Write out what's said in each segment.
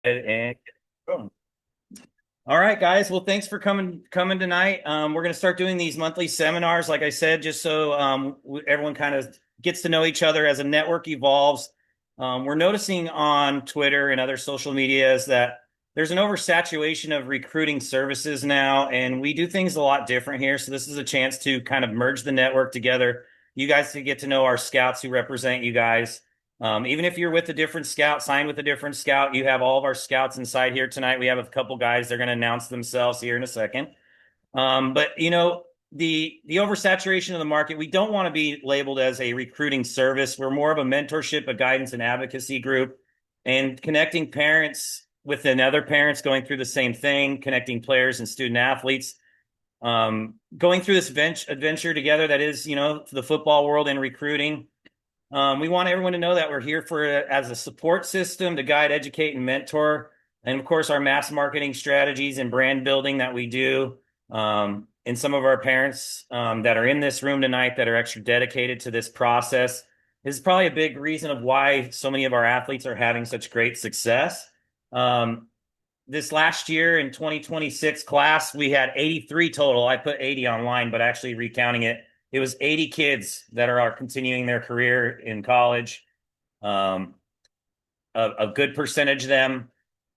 And boom. All right, guys. Well, thanks for coming tonight. We're going to start doing these monthly seminars, like I said, just so everyone kind of gets to know each other as a network evolves. We're noticing on Twitter and other social medias that there's an oversaturation of recruiting services now, and we do things a lot different here. So this is a chance to kind of merge the network together. You guys to get to know our scouts who represent you guys. Even if you're with a different scout, signed with a different scout, you have all of our scouts inside here tonight. We have a couple guys. They're going to announce themselves here in a second. But the oversaturation of the market, we don't want to be labeled as a recruiting service. We're more of a mentorship, a guidance and advocacy group, and connecting parents with other parents going through the same thing, connecting players and student athletes, going through this adventure together. That is, the football world and recruiting. We want everyone to know that we're here as a support system to guide, educate, and mentor. And of course, our mass marketing strategies and brand building that we do. And some of our parents that are in this room tonight that are extra dedicated to this process is probably a big reason of why so many of our athletes are having such great success. Um, this last year in 2026 class, we had 83 total. I put 80 online, but actually recounting it was 80 kids that are continuing their career in college. Um, a good percentage of them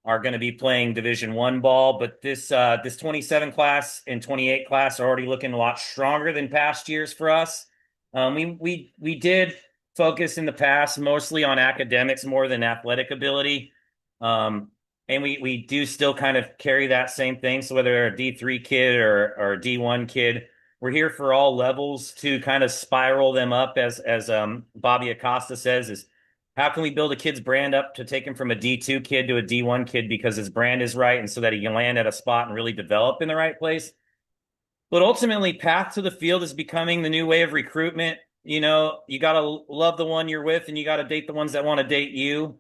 are going to be playing Division I ball, but this 27 class and 28 class are already looking a lot stronger than past years for us. We did focus in the past mostly on academics more than athletic ability. And we do still kind of carry that same thing. So whether they're a D3 kid or a D1 kid, we're here for all levels to kind of spiral them up, as Bobby Acosta says, is how can we build a kid's brand up to take him from a D2 kid to a D1 kid because his brand is right and so that he can land at a spot and really develop in the right place. But ultimately, path to the field is becoming the new way of recruitment. You got to love the one you're with and you got to date the ones that want to date you.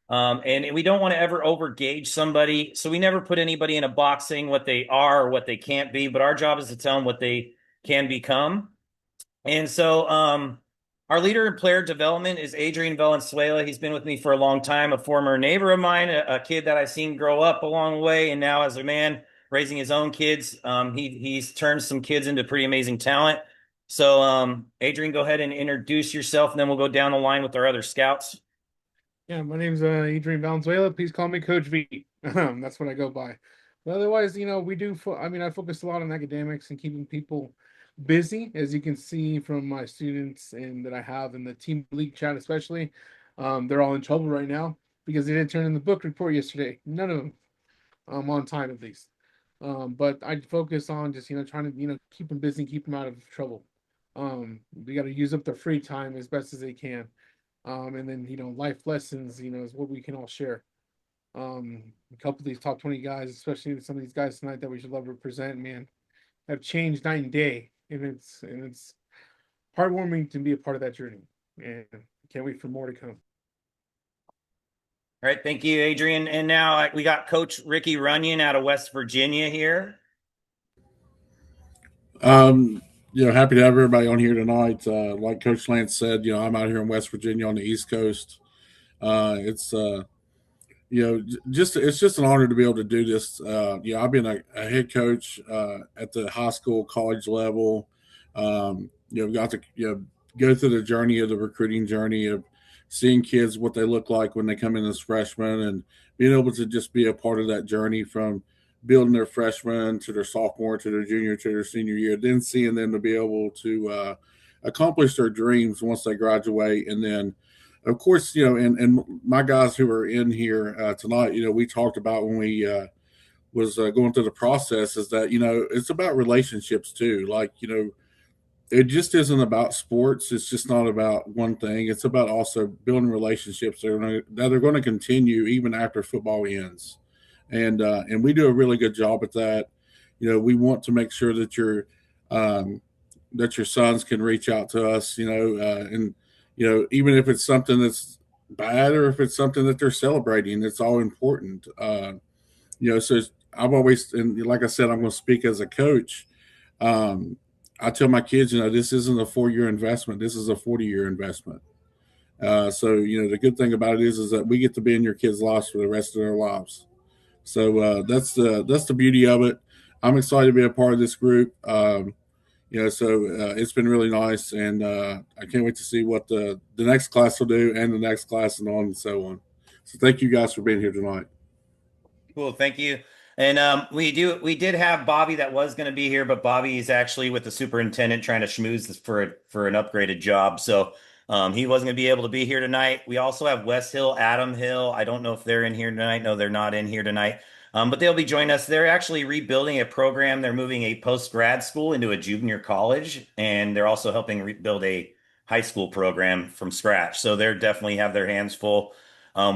And we don't want to ever overgauge somebody. So we never put anybody in a box saying what they are or what they can't be. But our job is to tell them what they can become. And so our leader in player development is Adrian Valenzuela. He's been with me for a long time, a former neighbor of mine, a kid that I've seen grow up along the way. And now as a man raising his own kids, he's turned some kids into pretty amazing talent. So Adrian, go ahead and introduce yourself, and then we'll go down the line with our other scouts. Yeah, my name's Adrian Valenzuela. Please call me Coach V. That's what I go by. But otherwise, we do. I focus a lot on academics and keeping people busy, as you can see from my students and that I have in the team league chat, especially. They're all in trouble right now because they didn't turn in the book report yesterday. None of them, on time at least. But I focus on just trying to keep them busy, keep them out of trouble. They got to use up their free time as best as they can. And then life lessons is what we can all share. A couple of these top 20 guys, especially some of these guys tonight that we should love represent, man, have changed night and day, and it's heartwarming to be a part of that journey, and can't wait for more to come. All right, thank you, Adrian. And now we got Coach Ricky Runyon out of West Virginia here. Um, Happy to have everybody on here tonight. Like Coach Lance said, I'm out here in West Virginia on the East Coast. It's just it's just an honor to be able to do this. I've been a head coach at the high school, college level. Got to go through the journey of the recruiting journey of seeing kids what they look like when they come in as freshmen, and being able to just be a part of that journey from building their freshman to their sophomore to their junior to their senior year, then seeing them to be able to accomplish their dreams once they graduate, and then of course, and my guys who are in here tonight, we talked about when we was going through the process is that it's about relationships too. Like it just isn't about sports. It's just not about one thing. It's about also building relationships that are going to continue even after football ends, and we do a really good job at that. We want to make sure that your sons can reach out to us. And even if it's something that's bad or if it's something that they're celebrating, it's all important. So I've always, and like I said, I'm going to speak as a coach. I tell my kids, this isn't a 4-year investment. This is a 40-year investment. So the good thing about it is that we get to be in your kids' lives for the rest of their lives. So that's the beauty of it. I'm excited to be a part of this group. It's been really nice, and I can't wait to see what the next class will do, and the next class, and on and so on. So thank you guys for being here tonight. Cool, thank you. And we did have Bobby that was going to be here, but Bobby is actually with the superintendent trying to schmooze this for an upgraded job. So he wasn't going to be able to be here tonight. We also have West Hill, Adam Hill. I don't know if they're in here tonight. No, they're not in here tonight. But they'll be joining us. They're actually rebuilding a program. They're moving a post grad school into a junior college, and they're also helping rebuild a high school program from scratch. So they're definitely have their hands full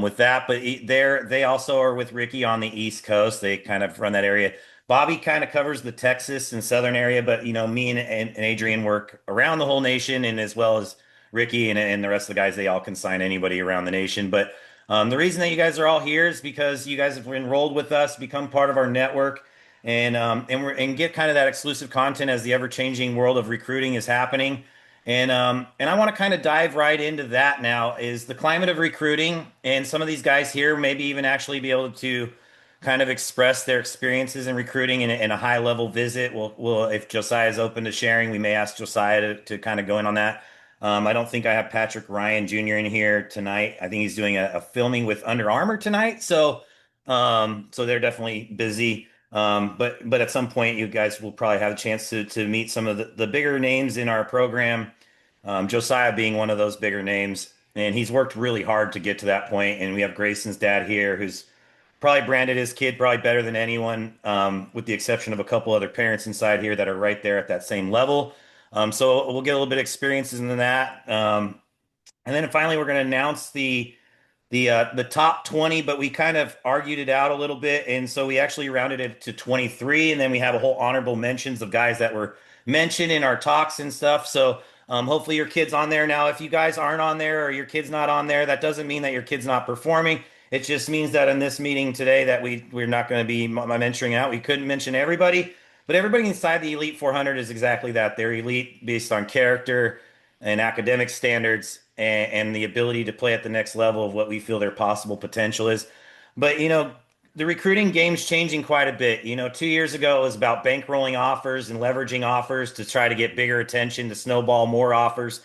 with that. But they also are with Ricky on the East Coast. They kind of run that area. Bobby kind of covers the Texas and Southern area, but me and Adrian work around the whole nation, and as well as Ricky and the rest of the guys, they all can sign anybody around the nation. But the reason that you guys are all here is because you guys have enrolled with us, become part of our network, and get kind of that exclusive content as the ever-changing world of recruiting is happening. And I want to kind of dive right into that now is the climate of recruiting, and some of these guys here maybe even actually be able to kind of express their experiences in recruiting in a high level visit. We'll if Josiah is open to sharing, we may ask Josiah to kind of go in on that. I don't think I have Patrick Ryan Jr. in here tonight. I think he's doing a filming with Under Armour tonight, so they're definitely busy. But at some point, you guys will probably have a chance to meet some of the bigger names in our program. Josiah being one of those bigger names, and he's worked really hard to get to that point. And we have Grayson's dad here, who's probably branded his kid probably better than anyone, with the exception of a couple other parents inside here that are right there at that same level. So we'll get a little bit of experiences in that. And then finally, we're going to announce the top 20, but we kind of argued it out a little bit, and so we actually rounded it to 23, and then we have a whole honorable mentions of guys that were mentioned in our talks and stuff. So hopefully your kid's on there. Now if you guys aren't on there or your kid's not on there, that doesn't mean that your kid's not performing. It just means that in this meeting today that we're not going to be mentioning out. We couldn't mention everybody, but everybody inside the Elite 400 is exactly that. They're elite based on character and academic standards, and the ability to play at the next level of what we feel their possible potential is. But the recruiting game's changing quite a bit. 2 years ago it was about bankrolling offers and leveraging offers to try to get bigger attention, to snowball more offers.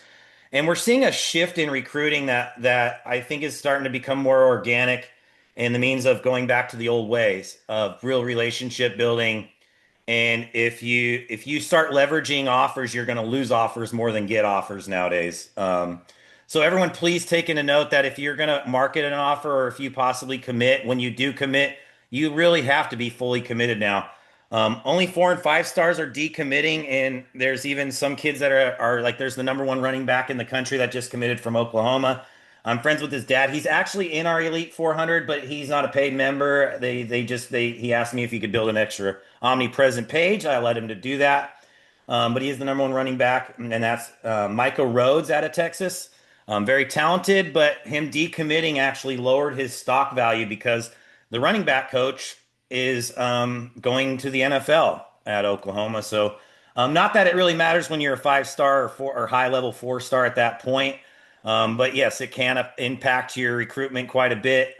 And we're seeing a shift in recruiting that I think is starting to become more organic, in the means of going back to the old ways of real relationship building. And if you start leveraging offers, you're going to lose offers more than get offers nowadays. So everyone, please take into note that if you're going to market an offer, or if you possibly commit, when you do commit, you really have to be fully committed now. Only 4 and 5 stars are decommitting, and there's even some kids that are like, there's the number one running back in the country that just committed from Oklahoma. I'm friends with his dad. He's actually in our Elite 400, but he's not a paid member. He asked me if he could build an extra omnipresent page. I let him to do that. But he is the number one running back, and that's Micah Rhodes out of Texas. Very talented, but him decommitting actually lowered his stock value because the running back coach is going to the NFL at Oklahoma. So, not that it really matters when you're a 5 star or high level 4 star at that point. But yes, it can impact your recruitment quite a bit.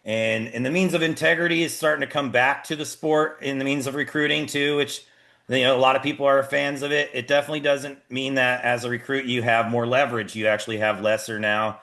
And the means of integrity is starting to come back to the sport in the means of recruiting too, which a lot of people are fans of it. It definitely doesn't mean that as a recruit you have more leverage. You actually have lesser now.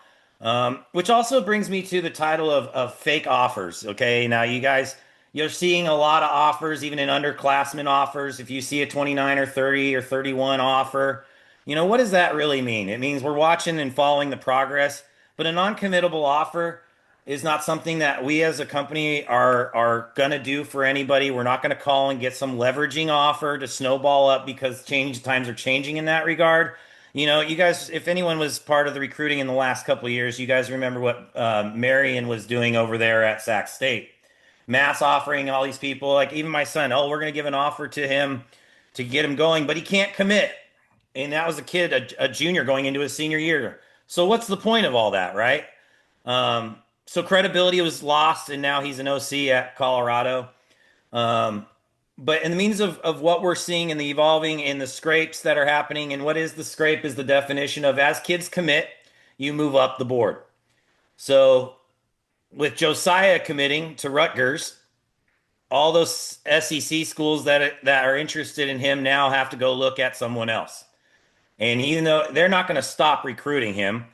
Which also brings me to the title of fake offers. Okay, now you guys, you're seeing a lot of offers, even in underclassmen offers. If you see a 29 or 30 or 31 offer, what does that really mean? It means we're watching and following the progress, but a non-committable offer is not something that we as a company are gonna do for anybody. We're not gonna call and get some leveraging offer to snowball up, because times are changing in that regard. You guys, if anyone was part of the recruiting in the last couple of years, you guys remember what Marion was doing over there at Sac State. Mass offering all these people, like even my son, oh, we're gonna give an offer to him to get him going, but he can't commit. And that was a kid, a junior going into his senior year. So what's the point of all that, right? So credibility was lost, and now he's an OC at Colorado. Um, but in the means of what we're seeing in the evolving and the scrapes that are happening, and what is the scrape is the definition of, as kids commit, you move up the board. So with Josiah committing to Rutgers, all those SEC schools that are interested in him now have to go look at someone else. And even though they're not going to stop recruiting him,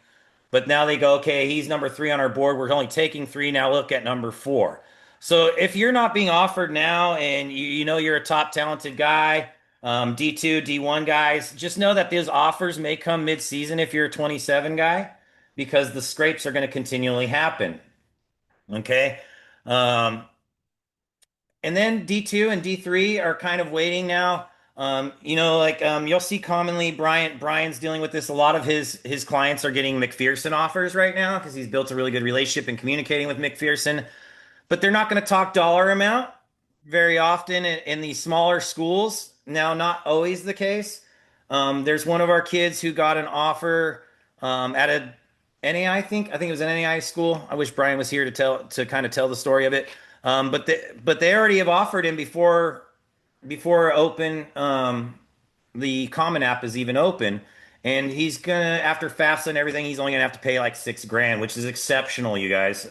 but now they go, okay, he's number three on our board. We're only taking three. Now look at number four. So if you're not being offered now and you know you're a top talented guy, D2, D1 guys, just know that those offers may come mid-season if you're a 27 guy because the scrapes are going to continually happen. Okay. Um, and then D2 and D3 are kind of waiting now. You'll see commonly Brian's dealing with this. A lot of his clients are getting McPherson offers right now because he's built a really good relationship and communicating with McPherson. But they're not going to talk dollar amount very often in these smaller schools. Now, not always the case. There's one of our kids who got an offer at a NAI, I think it was an NAI school. I wish Brian was here to kind of tell the story of it. But they already have offered him before open the Common App is even open, and he's gonna after FAFSA and everything, he's only gonna have to pay like 6 grand, which is exceptional, you guys.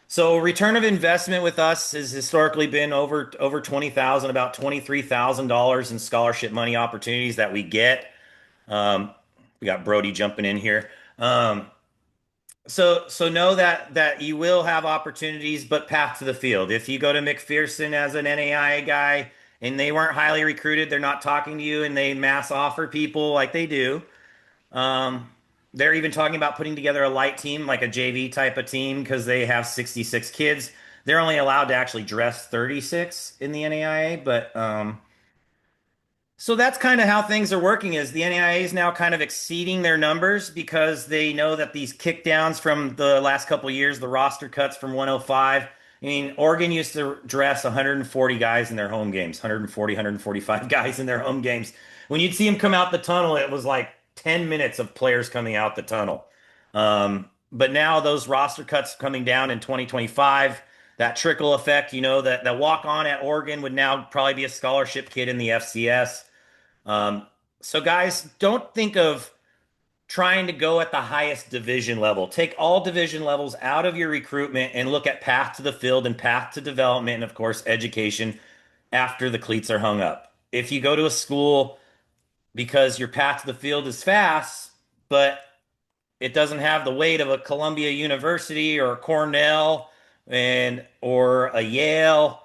So return of investment with us has historically been over 20,000, about $23,000 in scholarship money opportunities that we get. Um, we got Brody jumping in here. So know that you will have opportunities, but path to the field. If you go to McPherson as an NAIA guy and they weren't highly recruited, they're not talking to you, and they mass offer people like they do. Um, they're even talking about putting together a light team, like a JV type of team, because they have 66 kids. They're only allowed to actually dress 36 in the NAIA, but so that's kind of how things are working is the NAIA is now kind of exceeding their numbers because they know that these kickdowns from the last couple of years, the roster cuts from 105. I mean, Oregon used to dress 140 guys in their home games, 140, 145 guys in their home games. When you'd see them come out the tunnel, it was like 10 minutes of players coming out the tunnel. But now those roster cuts coming down in 2025, that trickle effect, that walk on at Oregon would now probably be a scholarship kid in the FCS. Um, so, guys, don't think of trying to go at the highest division level. Take all division levels out of your recruitment and look at path to the field and path to development, and of course, education after the cleats are hung up. If you go to a school because your path to the field is fast, but it doesn't have the weight of a Columbia University or Cornell or a Yale,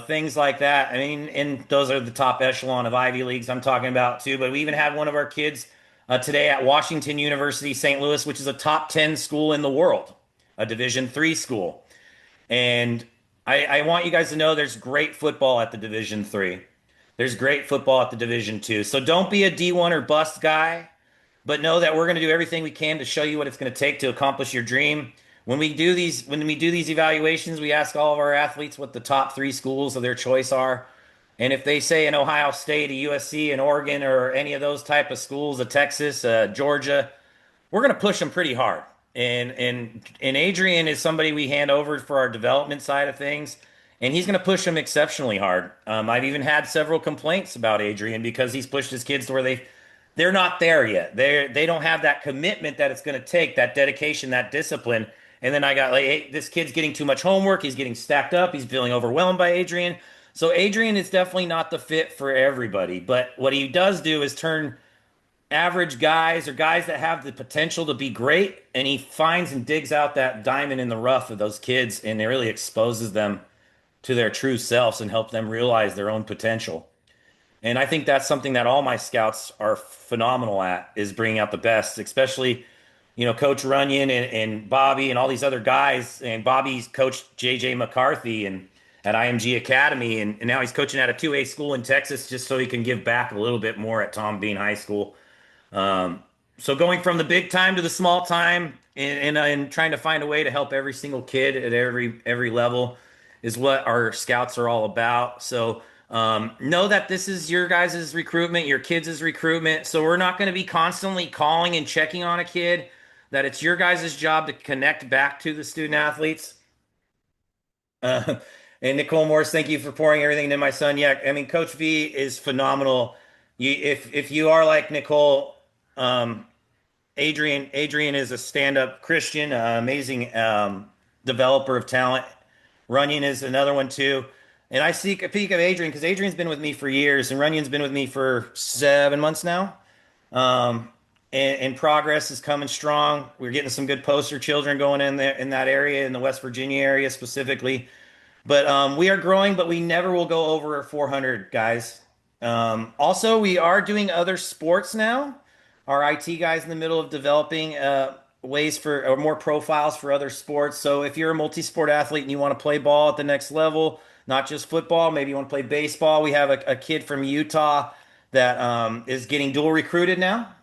things like that. I mean, and those are the top echelon of Ivy Leagues I'm talking about too. But we even had one of our kids today at Washington University, St. Louis, which is a top 10 school in the world, a Division III school. And I want you guys to know there's great football at the Division III. There's great football at the Division II. So don't be a D1 or bust guy, but know that we're going to do everything we can to show you what it's going to take to accomplish your dream. When we do these evaluations, we ask all of our athletes what the top three schools of their choice are. And if they say an Ohio State, a USC, an Oregon, or any of those type of schools, a Texas, Georgia, we're going to push them pretty hard. And Adrian is somebody we hand over for our development side of things, and he's going to push them exceptionally hard. I've even had several complaints about Adrian because he's pushed his kids to where they're not there yet. They don't have that commitment that it's going to take, that dedication, that discipline. And then I got like, hey, this kid's getting too much homework. He's getting stacked up. He's feeling overwhelmed by Adrian. So Adrian is definitely not the fit for everybody. But what he does do is turn average guys or guys that have the potential to be great, and he finds and digs out that diamond in the rough of those kids, and it really exposes them to their true selves and help them realize their own potential. And I think that's something that all my scouts are phenomenal at is bringing out the best, especially, Coach Runyon and Bobby and all these other guys. And Bobby's coached JJ McCarthy and at IMG Academy, and now he's coaching at a 2A school in Texas just so he can give back a little bit more at Tom Bean High School. So going from the big time to the small time and trying to find a way to help every single kid at every level is what our scouts are all about. So know that this is your guys' recruitment, your kids' recruitment. So we're not going to be constantly calling and checking on a kid. That it's your guys' job to connect back to the student athletes. Uh, and Nicole Morris, thank you for pouring everything into my son. Yeah, I mean, Coach V is phenomenal. If you are like Nicole, um, Adrian is a stand-up Christian, amazing developer of talent. Runyon is another one too. And I seek a peek of Adrian because Adrian's been with me for years, and Runyon's been with me for 7 months now. Um, and progress is coming strong. We're getting some good poster children going in there in that area, in the West Virginia area specifically. But we are growing, but we never will go over 400 guys. Also, we are doing other sports now. Our IT guys in the middle of developing ways for or more profiles for other sports. So if you're a multi-sport athlete and you want to play ball at the next level, not just football, maybe you want to play baseball. We have a kid from Utah that is getting dual recruited now.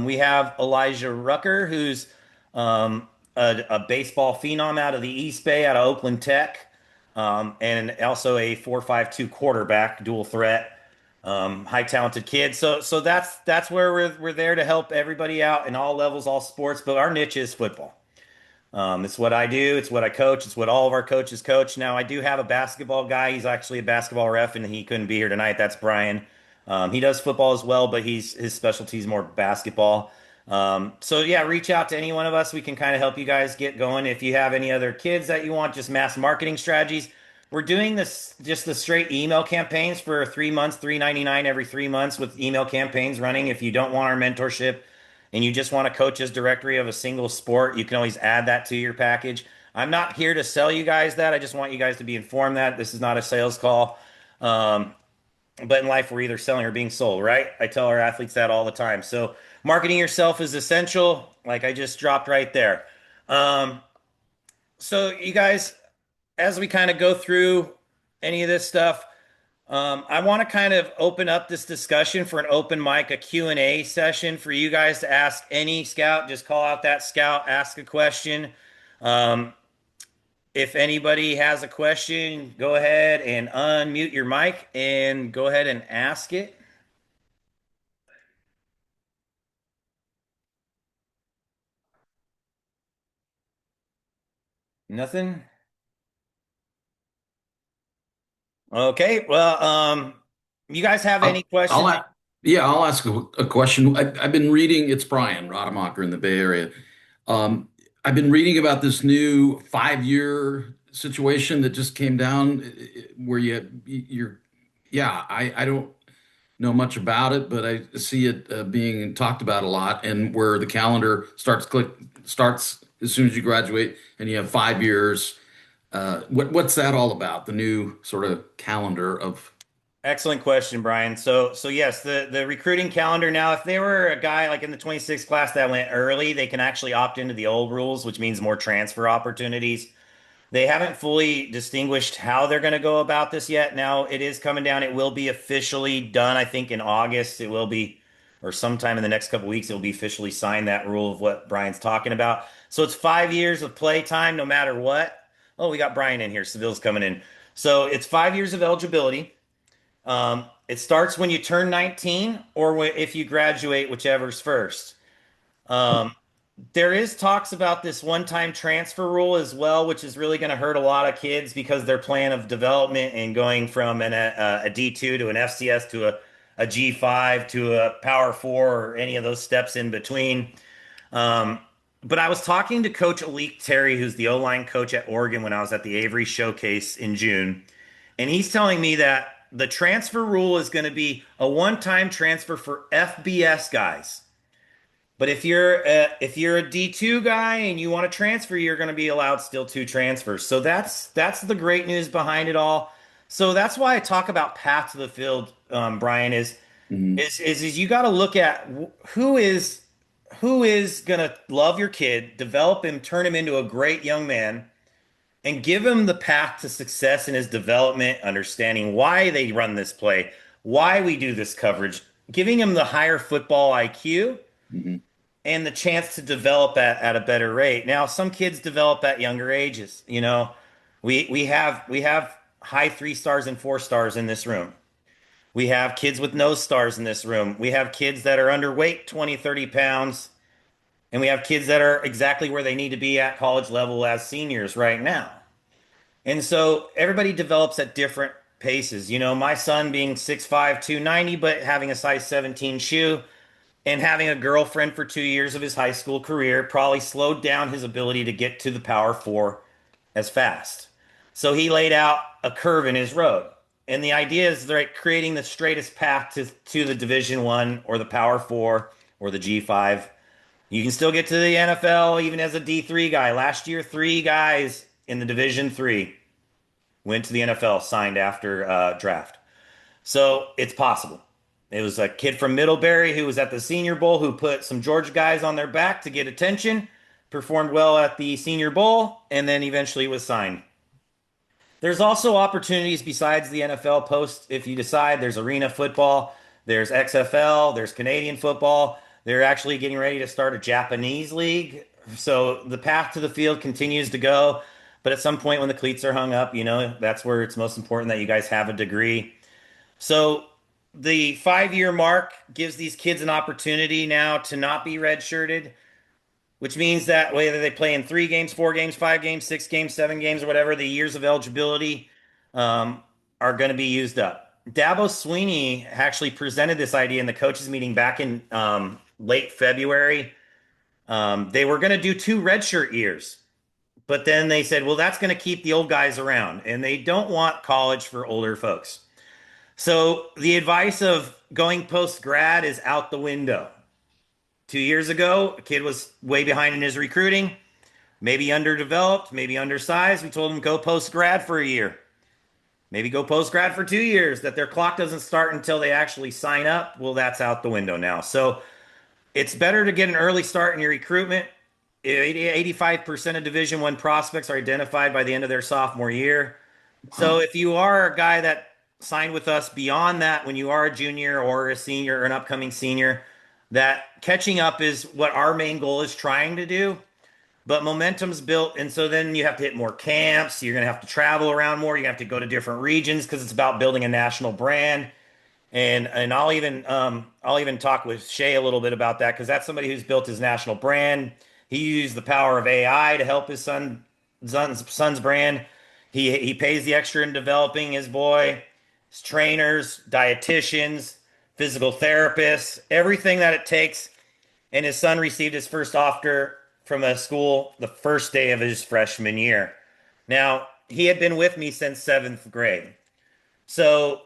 We have Elijah Rucker, who's a baseball phenom out of the East Bay, out of Oakland Tech, and also a 4.52 quarterback, dual threat, high talented kid. So that's where we're there to help everybody out in all levels, all sports. But our niche is football. It's what I do. It's what I coach. It's what all of our coaches coach. Now, I do have a basketball guy. He's actually a basketball ref, and he couldn't be here tonight. That's Brian. He does football as well, but his specialty is more basketball. So yeah, reach out to any one of us. We can kind of help you guys get going. If you have any other kids that you want, just mass marketing strategies. We're doing this just the straight email campaigns for 3 months, $3.99 every 3 months with email campaigns running. If you don't want our mentorship, and you just want a coach's directory of a single sport, you can always add that to your package. I'm not here to sell you guys that. I just want you guys to be informed that this is not a sales call. Um, but in life, we're either selling or being sold, right? I tell our athletes that all the time. So marketing yourself is essential, like I just dropped right there. Um, so you guys, as we kind of go through any of this stuff, I want to kind of open up this discussion for an open mic, a Q&A session for you guys to ask any scout. Just call out that scout, ask a question. Um, if anybody has a question, go ahead and unmute your mic and go ahead and ask it. Nothing? Okay. Well, you guys have any I'll questions? yeah, I'll ask a question. I've been reading, it's Brian Rademacher in the Bay Area. Um, I've been reading about this new 5-year situation that just came down where yeah, I don't know much about it, but I see it being talked about a lot, and where the calendar starts as soon as you graduate and you have 5 years. What's that all about? The new sort of calendar of. Excellent question, Brian. So yes, the recruiting calendar now, if they were a guy like in the 26th class that went early, they can actually opt into the old rules, which means more transfer opportunities. They haven't fully distinguished how they're going to go about this yet. Now it is coming down. It will be officially done, I think, in August. It will be, or sometime in the next couple weeks, it will be officially signed, that rule of what Brian's talking about. So it's 5 years of play time, no matter what. Oh, we got Brian in here. Seville's coming in. So it's 5 years of eligibility. It starts when you turn 19 or if you graduate, whichever's first. Um, there is talks about this one-time transfer rule as well, which is really going to hurt a lot of kids because their plan of development and going from a D2 to an FCS to a G5 to a Power 4 or any of those steps in between. Um, but I was talking to Coach Alik Terry, who's the O-line coach at Oregon, when I was at the Avery Showcase in June. And he's telling me that the transfer rule is going to be a one-time transfer for FBS guys. But if you're a D2 guy and you want to transfer, you're going to be allowed still two transfers. So that's the great news behind it all. So that's why I talk about path to the field, Brian, is Mhm. is is, is you got to look at who is going to love your kid, develop him, turn him into a great young man, and give him the path to success in his development, understanding why they run this play, why we do this coverage, giving him the higher football IQ Mhm. and the chance to develop at a better rate. Now, some kids develop at younger ages. We have high 3 stars and 4 stars in this room. We have kids with no stars in this room. We have kids that are underweight 20, 30 pounds, and we have kids that are exactly where they need to be at college level as seniors right now. And so everybody develops at different paces. My son being 6'5", 290, but having a size 17 shoe, and having a girlfriend for 2 years of his high school career probably slowed down his ability to get to the Power Four as fast. So he laid out a curve in his road. And the idea is like creating the straightest path to the Division One or the Power Four or the G5. You can still get to the NFL even as a D3 guy. Last year, 3 guys in the Division Three went to the NFL, signed after draft. So it's possible. It was a kid from Middlebury who was at the Senior Bowl who put some Georgia guys on their back to get attention, performed well at the Senior Bowl, and then eventually was signed. There's also opportunities besides the NFL post if you decide there's arena football, there's XFL, there's Canadian football. They're actually getting ready to start a Japanese league. So the path to the field continues to go. But at some point when the cleats are hung up, that's where it's most important that you guys have a degree. So the 5 year mark gives these kids an opportunity now to not be redshirted, which means that whether they play in 3 games, 4 games, 5 games, 6 games, 7 games, or whatever, the years of eligibility um, are going to be used up. Dabo Sweeney actually presented this idea in the coaches meeting back in late February. They were going to do 2 redshirt years, but then they said, well, that's going to keep the old guys around, and they don't want college for older folks. So the advice of going post grad is out the window. 2 years ago, a kid was way behind in his recruiting, maybe underdeveloped, maybe undersized. We told him go post grad for a year, maybe go post grad for 2 years, that their clock doesn't start until they actually sign up. Well, that's out the window now. So it's better to get an early start in your recruitment. 85% of Division One prospects are identified by the end of their sophomore year. So if you are a guy that signed with us beyond that, when you are a junior or a senior or an upcoming senior, that catching up is what our main goal is trying to do. But momentum's built, and so then you have to hit more camps. You're going to have to travel around more. You have to go to different regions because it's about building a national brand. And I'll even talk with Shay a little bit about that because that's somebody who's built his national brand. He used the power of AI to help his son's brand. He pays the extra in developing his boy, his trainers, dietitians, physical therapists, everything that it takes. And his son received his first offer from a school the first day of his freshman year. Now, he had been with me since 7th grade. So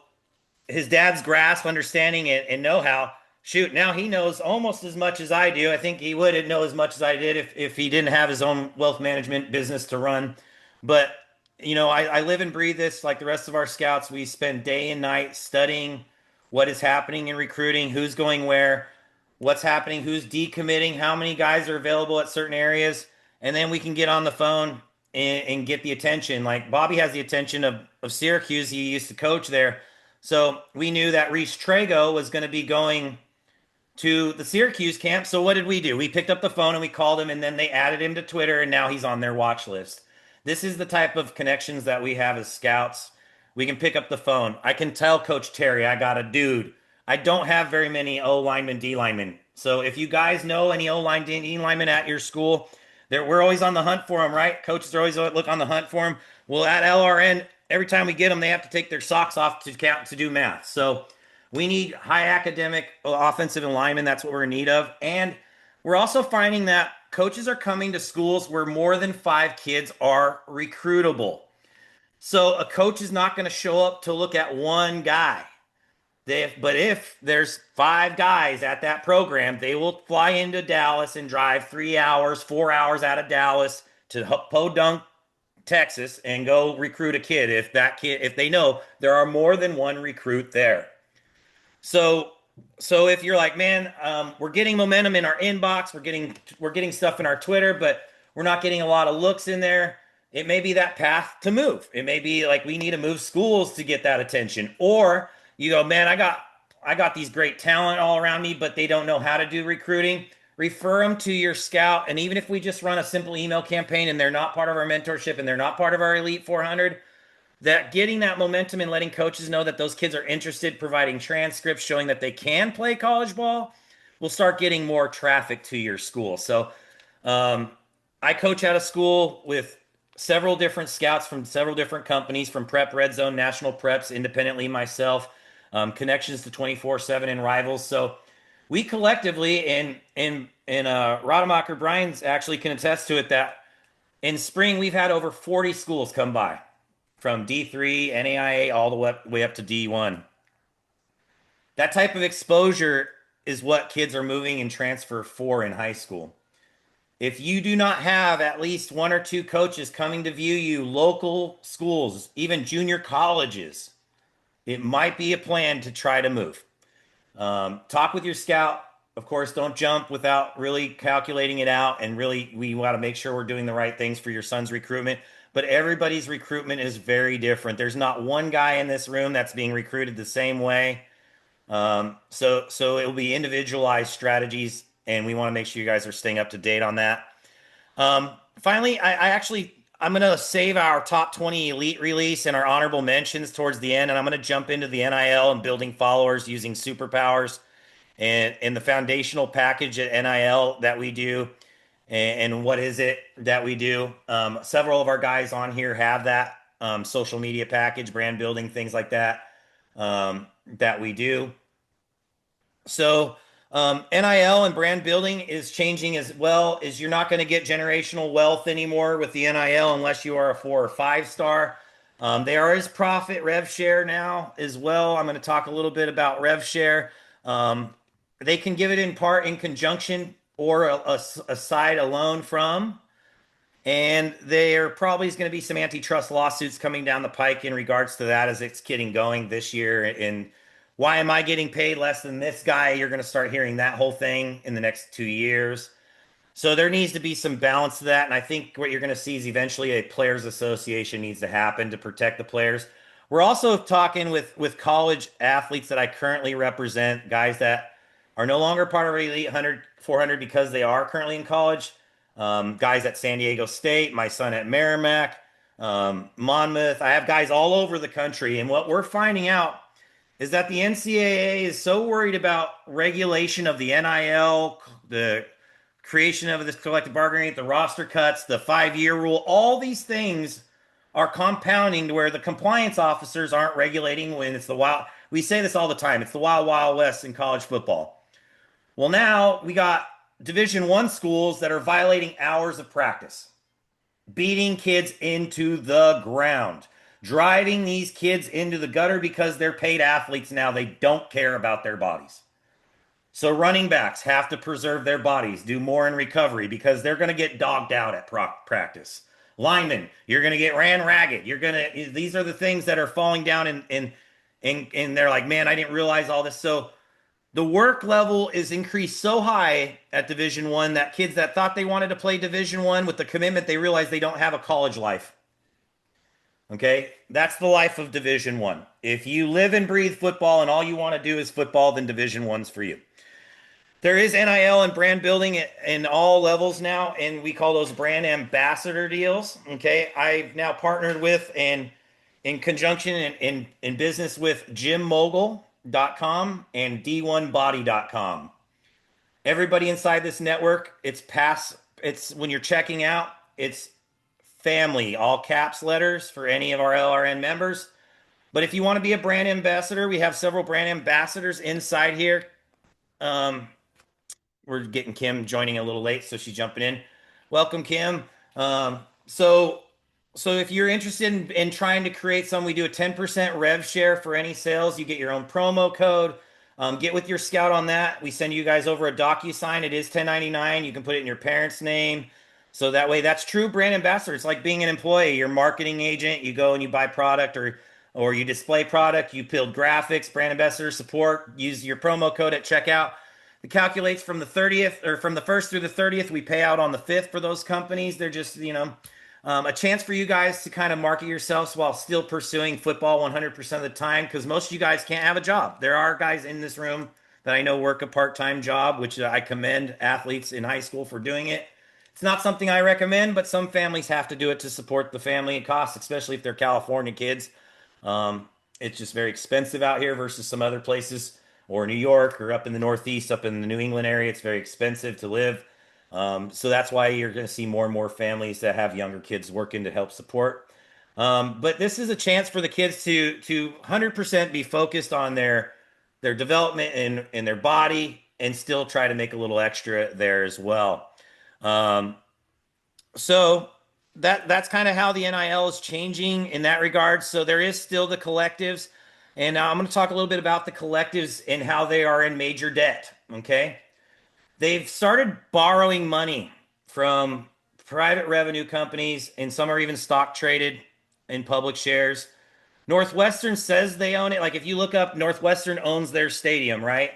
his dad's grasp, understanding, and know-how, shoot, now he knows almost as much as I do. I think he would know as much as I did if he didn't have his own wealth management business to run. But, I live and breathe this like the rest of our scouts. We spend day and night studying what is happening in recruiting, who's going where, what's happening, who's decommitting, how many guys are available at certain areas. And then we can get on the phone and get the attention. Like Bobby has the attention of Syracuse. He used to coach there. So we knew that Reese Trago was going to be going to the Syracuse camp. So what did we do? We picked up the phone and we called him, and then they added him to Twitter, and now he's on their watch list. This is the type of connections that we have as scouts. We can pick up the phone. I can tell Coach Terry I got a dude. I don't have very many O linemen, D linemen. So if you guys know any O line, D linemen at your school, we're always on the hunt for them, right? Coaches are always look on the hunt for them. Well, at LRN, every time we get them, they have to take their socks off to count to do math. So we need high academic offensive linemen. That's what we're in need of. And we're also finding that coaches are coming to schools where more than 5 kids are recruitable. So a coach is not going to show up to look at one guy. But if there's 5 guys at that program, they will fly into Dallas and drive 3 hours, 4 hours out of Dallas to Podunk, Texas, and go recruit a kid. If they know there are more than one recruit there. So if you're like, man, we're getting momentum in our inbox, we're getting stuff in our Twitter, but we're not getting a lot of looks in there. It may be that path to move. It may be like we need to move schools to get that attention. Or you go, man, I got these great talent all around me, but they don't know how to do recruiting. Refer them to your scout. And even if we just run a simple email campaign and they're not part of our mentorship and they're not part of our Elite 400, that getting that momentum and letting coaches know that those kids are interested, providing transcripts showing that they can play college ball, will start getting more traffic to your school. So I coach at a school with several different scouts from several different companies, from Prep Red Zone, National Preps, independently myself, connections to 24/7 and Rivals. So we collectively and Rademacher Brian's actually can attest to it that in spring we've had over 40 schools come by from D3, NAIA, all the way up to D1. That type of exposure is what kids are moving and transfer for in high school. If you do not have at least one or two coaches coming to view you, local schools, even junior colleges, it might be a plan to try to move. Talk with your scout. Of course, don't jump without really calculating it out. And really, we want to make sure we're doing the right things for your son's recruitment. But everybody's recruitment is very different. There's not one guy in this room that's being recruited the same way. So it will be individualized strategies, and we want to make sure you guys are staying up to date on that. Finally, I'm going to save our top 20 elite release and our honorable mentions towards the end, and I'm going to jump into the NIL and building followers using superpowers and the foundational package at NIL that we do. And what is it that we do? Several of our guys on here have that social media package, brand building, things like that, that we do. So NIL and brand building is changing as well. Is you're not going to get generational wealth anymore with the NIL unless you are a 4 or 5 star. There is profit rev share now as well. I'm going to talk a little bit about rev share. They can give it in part in conjunction or a side alone from. And there probably is going to be some antitrust lawsuits coming down the pike in regards to that as it's getting going this year. And why am I getting paid less than this guy? You're going to start hearing that whole thing in the next 2 years. So there needs to be some balance to that. And I think what you're going to see is eventually a players association needs to happen to protect the players. We're also talking with college athletes that I currently represent, guys that are no longer part of Elite 100, 400 because they are currently in college. Guys at San Diego State, my son at Merrimack, Monmouth. I have guys all over the country. And what we're finding out is that the NCAA is so worried about regulation of the NIL, the creation of this collective bargaining, the roster cuts, the 5-year rule, all these things are compounding to where the compliance officers aren't regulating when it's the wild. We say this all the time. It's the wild, wild west in college football. Well, now we got Division I schools that are violating hours of practice, beating kids into the ground, driving these kids into the gutter because they're paid athletes now. They don't care about their bodies. So running backs have to preserve their bodies, do more in recovery because they're going to get dogged out at practice. Linemen, you're going to get ran ragged. These are the things that are falling down and they're like, man, I didn't realize all this. So the work level is increased so high at Division I that kids that thought they wanted to play Division I with the commitment, they realize they don't have a college life. Okay, that's the life of Division I. If you live and breathe football and all you want to do is football, then Division I's for you. There is NIL and brand building in all levels now, and we call those brand ambassador deals. Okay, I've now partnered with and in conjunction in business with gymmogul.com and d1body.com. Everybody inside this network, it's when you're checking out, it's family, all caps letters for any of our LRN members. But if you want to be a brand ambassador, we have several brand ambassadors inside here. We're getting Kim joining a little late, so she's jumping in. Welcome, Kim. So if you're interested in trying to create some, we do a 10% rev share for any sales. You get your own promo code. Get with your scout on that. We send you guys over a DocuSign. It is 1099. You can put it in your parents' name. So that way, that's true brand ambassador. It's like being an employee. You're a marketing agent. You go and you buy product or you display product. You build graphics, brand ambassador support. Use your promo code at checkout. It calculates from the 30th or from the 1st through the 30th. We pay out on the 5th for those companies. They're just, a chance for you guys to kind of market yourselves while still pursuing football 100% of the time because most of you guys can't have a job. There are guys in this room that I know work a part-time job, which I commend athletes in high school for doing it. It's not something I recommend, but some families have to do it to support the family costs, especially if they're California kids. It's just very expensive out here versus some other places or New York or up in the Northeast, up in the New England area. It's very expensive to live. So that's why you're going to see more and more families that have younger kids working to help support. But this is a chance for the kids to 100% be focused on their development and their body and still try to make a little extra there as well. Um, so that's kind of how the NIL is changing in that regard. So there is still the collectives, and now I'm going to talk a little bit about the collectives and how they are in major debt. Okay, they've started borrowing money from private revenue companies, and some are even stock traded in public shares. Northwestern says they own it. Like if you look up, Northwestern owns their stadium, right?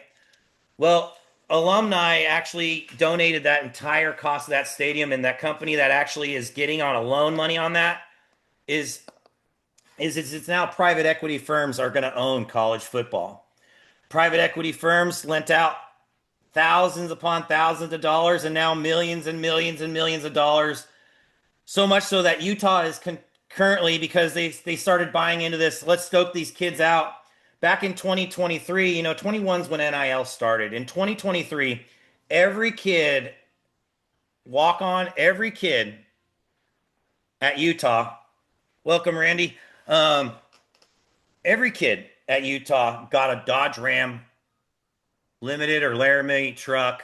Well, alumni actually donated that entire cost of that stadium, and that company that actually is getting on a loan money on that is it's now private equity firms are going to own college football. Private equity firms lent out thousands upon thousands of dollars, and now millions and millions and millions of dollars. So much so that Utah is currently, because they started buying into this, let's scope these kids out. Back in 2023, 21 is when NIL started. In 2023, every kid, every kid at Utah, welcome, Randy. Um, every kid at Utah got a Dodge Ram limited or Laramie truck.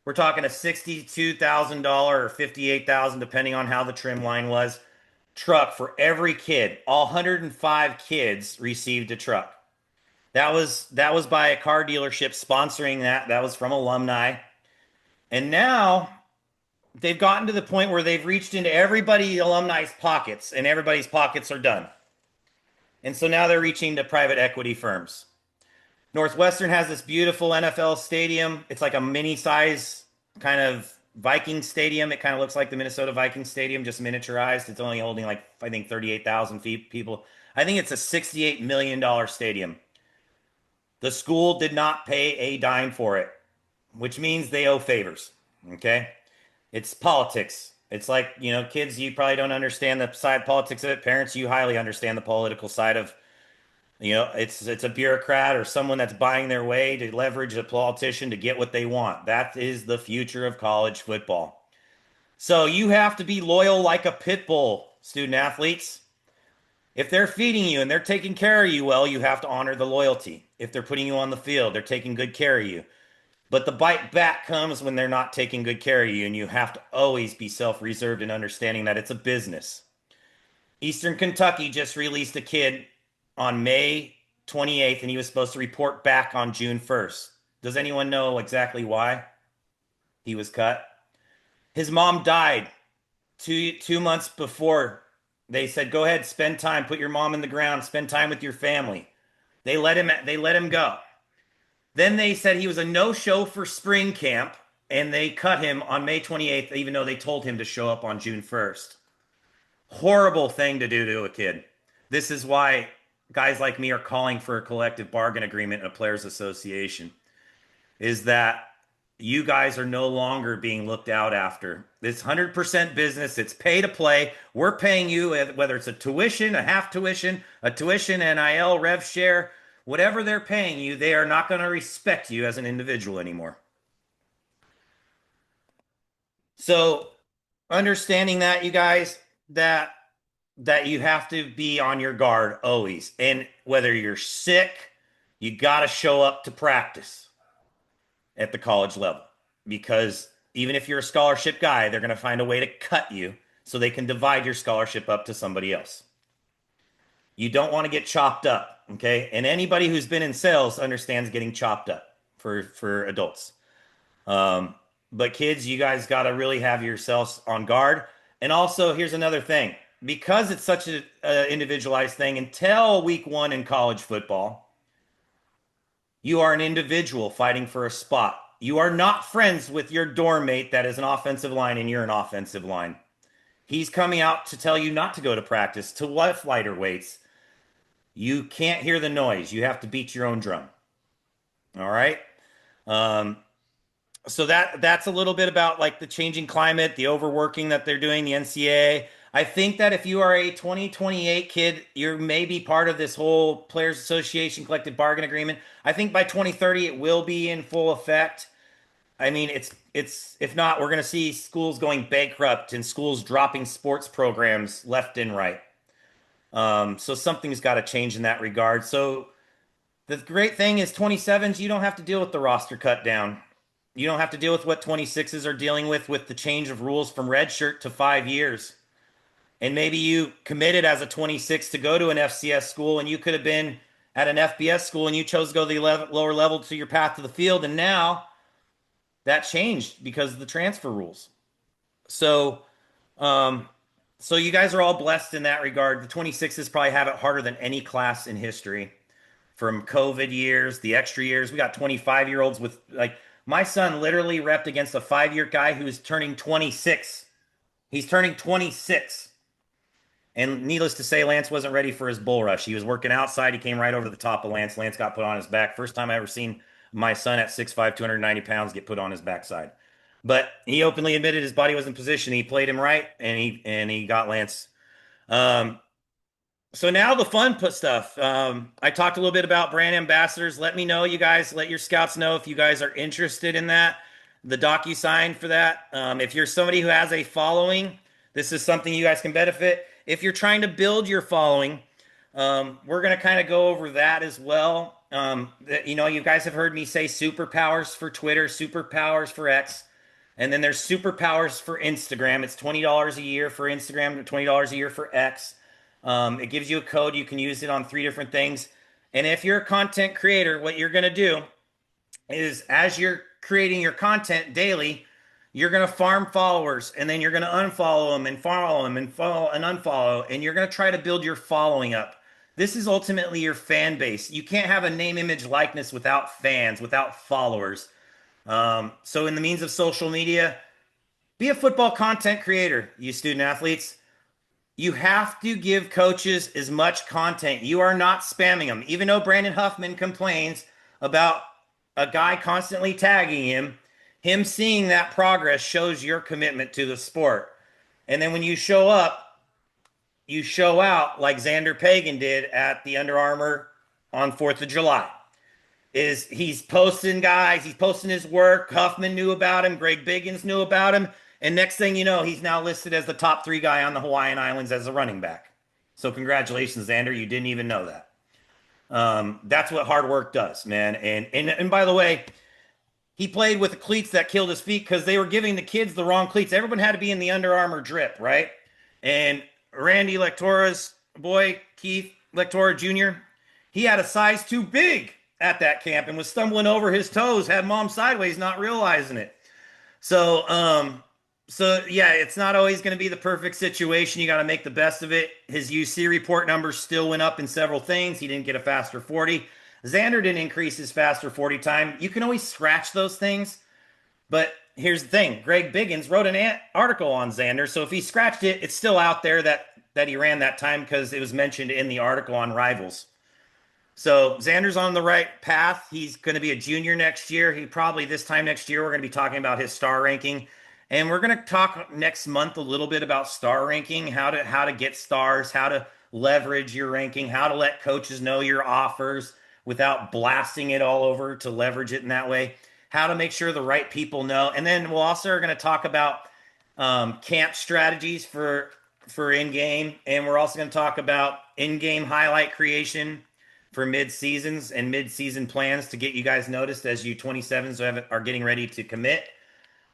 We're talking a $62,000 or $58,000, depending on how the trim line was, truck for every kid. All 105 kids received a truck. That was by a car dealership sponsoring that. That was from alumni. And now they've gotten to the point where they've reached into everybody alumni's pockets, and everybody's pockets are done. And so now they're reaching to private equity firms. Northwestern has this beautiful NFL stadium. It's like a mini size kind of Viking stadium. It kind of looks like the Minnesota Vikings stadium, just miniaturized. It's only holding like, I think, 38,000 people. I think it's a $68 million stadium. The school did not pay a dime for it, which means they owe favors. Okay. It's politics. It's like, kids, you probably don't understand the side politics of it. Parents, you highly understand the political side of, it's a bureaucrat or someone that's buying their way to leverage a politician to get what they want. That is the future of college football. So you have to be loyal like a pit bull, student athletes. If they're feeding you and they're taking care of you well, you have to honor the loyalty. If they're putting you on the field, they're taking good care of you. But the bite back comes when they're not taking good care of you, and you have to always be self-reserved and understanding that it's a business. Eastern Kentucky just released a kid on May 28th, and he was supposed to report back on June 1st. Does anyone know exactly why he was cut? His mom died two months before. They said, go ahead, spend time, put your mom in the ground, spend time with your family. They let him go. Then they said he was a no-show for spring camp, and they cut him on May 28th, even though they told him to show up on June 1st. Horrible thing to do to a kid. This is why guys like me are calling for a collective bargain agreement and a players association, is that you guys are no longer being looked out after. It's 100% business. It's pay to play. We're paying you, whether it's a tuition, a half tuition, a tuition, NIL, rev share, whatever they're paying you, they are not going to respect you as an individual anymore. So understanding that, you guys, that you have to be on your guard always. And whether you're sick, you got to show up to practice at the college level, because even if you're a scholarship guy, they're going to find a way to cut you so they can divide your scholarship up to somebody else. You don't want to get chopped up, okay? And anybody who's been in sales understands getting chopped up for adults. But kids, you guys got to really have yourselves on guard. And also, here's another thing. Because it's such an individualized thing, until week 1 in college football, you are an individual fighting for a spot. You are not friends with your dorm mate that is an offensive line and you're an offensive line. He's coming out to tell you not to go to practice, to lift lighter weights. You can't hear the noise. You have to beat your own drum. All right? So that's a little bit about like the changing climate, the overworking that they're doing, the NCAA. I think that if you are a 2028 kid, you're maybe part of this whole Players Association collective bargain agreement. I think by 2030 it will be in full effect. I mean, it's if not, we're going to see schools going bankrupt and schools dropping sports programs left and right. So something's got to change in that regard. So The great thing is 27s, you don't have to deal with the roster cut down. You don't have to deal with what 26s are dealing with the change of rules from redshirt to 5 years. And maybe you committed as a 26 to go to an FCS school and you could have been at an FBS school and you chose to go the lower level to your path to the field. And now that changed because of the transfer rules. So, um, so you guys are all blessed in that regard. The 26s probably have it harder than any class in history from COVID years, the extra years. We got 25-year-olds with like my son literally repped against a 5-year guy who's turning 26. He's turning 26. And needless to say, Lance wasn't ready for his bull rush. He was working outside. He came right over the top of Lance. Lance got put on his back. First time I ever seen my son at 6'5", 290 pounds get put on his backside. But he openly admitted his body was in position. He played him right, and he got Lance. Um, so now the fun put stuff. I talked a little bit about brand ambassadors. Let me know, you guys. Let your scouts know if you guys are interested in that. The DocuSign for that. If you're somebody who has a following, this is something you guys can benefit. If you're trying to build your following, we're going to kind of go over that as well. You guys have heard me say superpowers for Twitter, superpowers for X, and then there's superpowers for Instagram. It's $20 a year for Instagram, $20 a year for X. It gives you a code. You can use it on 3 different things. And if you're a content creator, what you're going to do is as you're creating your content daily, you're going to farm followers and then you're going to unfollow them and follow them and follow and unfollow. And you're going to try to build your following up. This is ultimately your fan base. You can't have a name, image, likeness without fans, without followers. So in the means of social media, be a football content creator, you student athletes. You have to give coaches as much content. You are not spamming them. Even though Brandon Huffman complains about a guy constantly tagging him seeing that progress shows your commitment to the sport. And then when you show up, you show out like Xander Pagan did at the Under Armour on 4th of July. He's posting guys, he's posting his work. Huffman knew about him, Greg Biggins knew about him. And next thing you know, he's now listed as the top 3 guy on the Hawaiian Islands as a running back. So congratulations, Xander. You didn't even know that. That's what hard work does, man. And by the way, he played with the cleats that killed his feet because they were giving the kids the wrong cleats. Everyone had to be in the Under Armour drip, right? And Randy Lectora's boy, Keith Lectora Jr., he had a size too big at that camp and was stumbling over his toes, had mom sideways, not realizing it. So yeah, it's not always going to be the perfect situation. You got to make the best of it. His UC report numbers still went up in several things. He didn't get a faster 40. Xander didn't increase his faster 40 time. You can always scratch those things. But here's the thing. Greg Biggins wrote an article on Xander. So if he scratched it, it's still out there that he ran that time because it was mentioned in the article on Rivals. So Xander's on the right path. He's going to be a junior next year. He probably this time next year, we're going to be talking about his star ranking. And we're going to talk next month a little bit about star ranking, how to get stars, how to leverage your ranking, how to let coaches know your offers without blasting it all over to leverage it in that way, how to make sure the right people know. And then we'll also are going to talk about camp strategies for in-game. And we're also going to talk about in-game highlight creation for mid-seasons and mid-season plans to get you guys noticed as you 27s are getting ready to commit.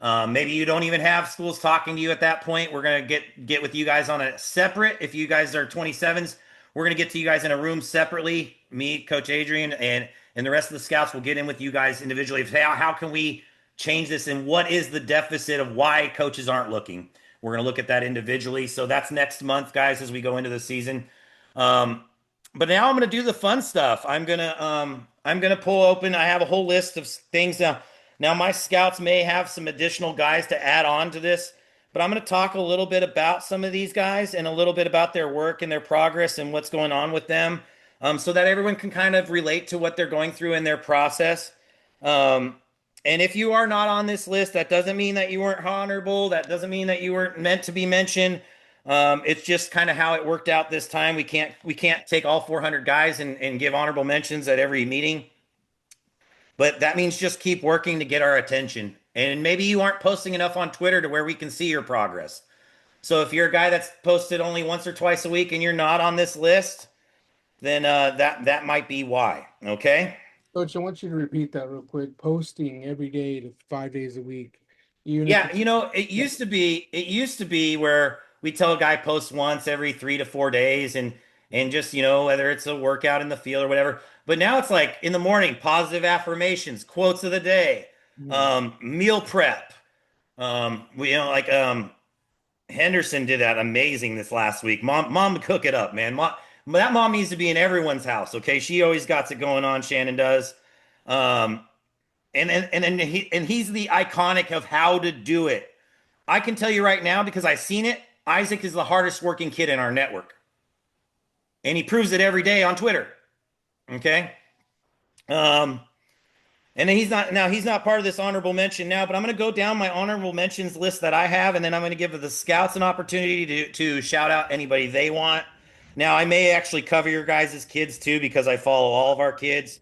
Maybe you don't even have schools talking to you at that point. We're going to get with you guys on a separate. If you guys are 27s, we're going to get to you guys in a room separately. Me, Coach Adrian, and the rest of the scouts will get in with you guys individually. How can we change this and what is the deficit of why coaches aren't looking? We're going to look at that individually. So that's next month, guys, as we go into the season. But now I'm going to do the fun stuff. I'm going to pull open. I have a whole list of things now. Now, my scouts may have some additional guys to add on to this, but I'm going to talk a little bit about some of these guys and a little bit about their work and their progress and what's going on with them so that everyone can kind of relate to what they're going through in their process. And if you are not on this list, that doesn't mean that you weren't honorable. That doesn't mean that you weren't meant to be mentioned. It's just kind of how it worked out this time. We can't take all 400 guys and give honorable mentions at every meeting. But that means just keep working to get our attention. And maybe you aren't posting enough on Twitter to where we can see your progress. So if you're a guy that's posted only once or twice a week and you're not on this list, then that might be why. Okay. Coach, I want you to repeat that real quick. Posting every day to 5 days a week, even if Yeah, it's it used to be where we tell a guy post once every 3 to 4 days and just whether it's a workout in the field or whatever. But now it's like in the morning, positive affirmations, quotes of the day, mm, meal prep. We like Henderson did that amazing this last week. Mom, cook it up, man. That mom needs to be in everyone's house. Okay, she always got it going on. Shannon does. Um, and he's the iconic of how to do it. I can tell you right now because I've seen it. Isaac is the hardest working kid in our network, and he proves it every day on Twitter. Okay. Um, and then he's not part of this honorable mention now, but I'm going to go down my honorable mentions list that I have, and then I'm going to give the scouts an opportunity to shout out anybody they want. Now, I may actually cover your guys' kids too because I follow all of our kids.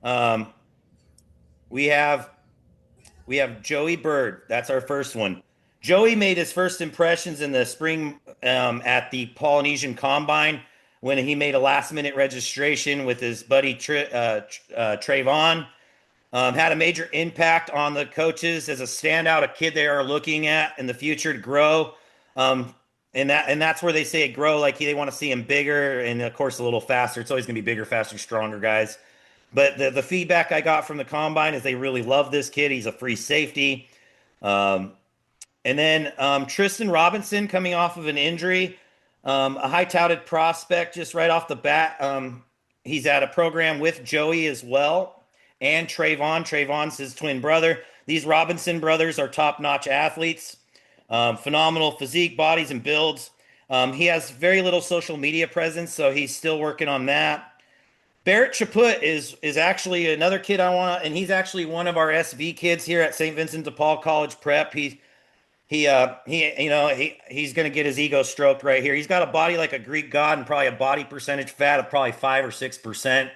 Um, we have We have Joey Bird. That's our first one. Joey made his first impressions in the spring at the Polynesian Combine when he made a last minute registration with his buddy Trayvon. Had a major impact on the coaches as a standout, a kid they are looking at in the future to grow. Um, and that's where they say it grow, like they want to see him bigger and of course a little faster. It's always going to be bigger, faster, stronger guys. But the feedback I got from the combine is they really love this kid. He's a free safety. Um, and then Tristan Robinson coming off of an injury, a high touted prospect just right off the bat. He's at a program with Joey as well and Trayvon. Trayvon's his twin brother. These Robinson brothers are top notch athletes, phenomenal physique, bodies, and builds. He has very little social media presence, so he's still working on that. Barrett Chaput is actually another kid I want, and he's actually one of our SV kids here at St. Vincent de Paul College Prep. He's going to get his ego stroked right here. He's got a body like a Greek god and probably a body percentage fat of probably 5 or 6%.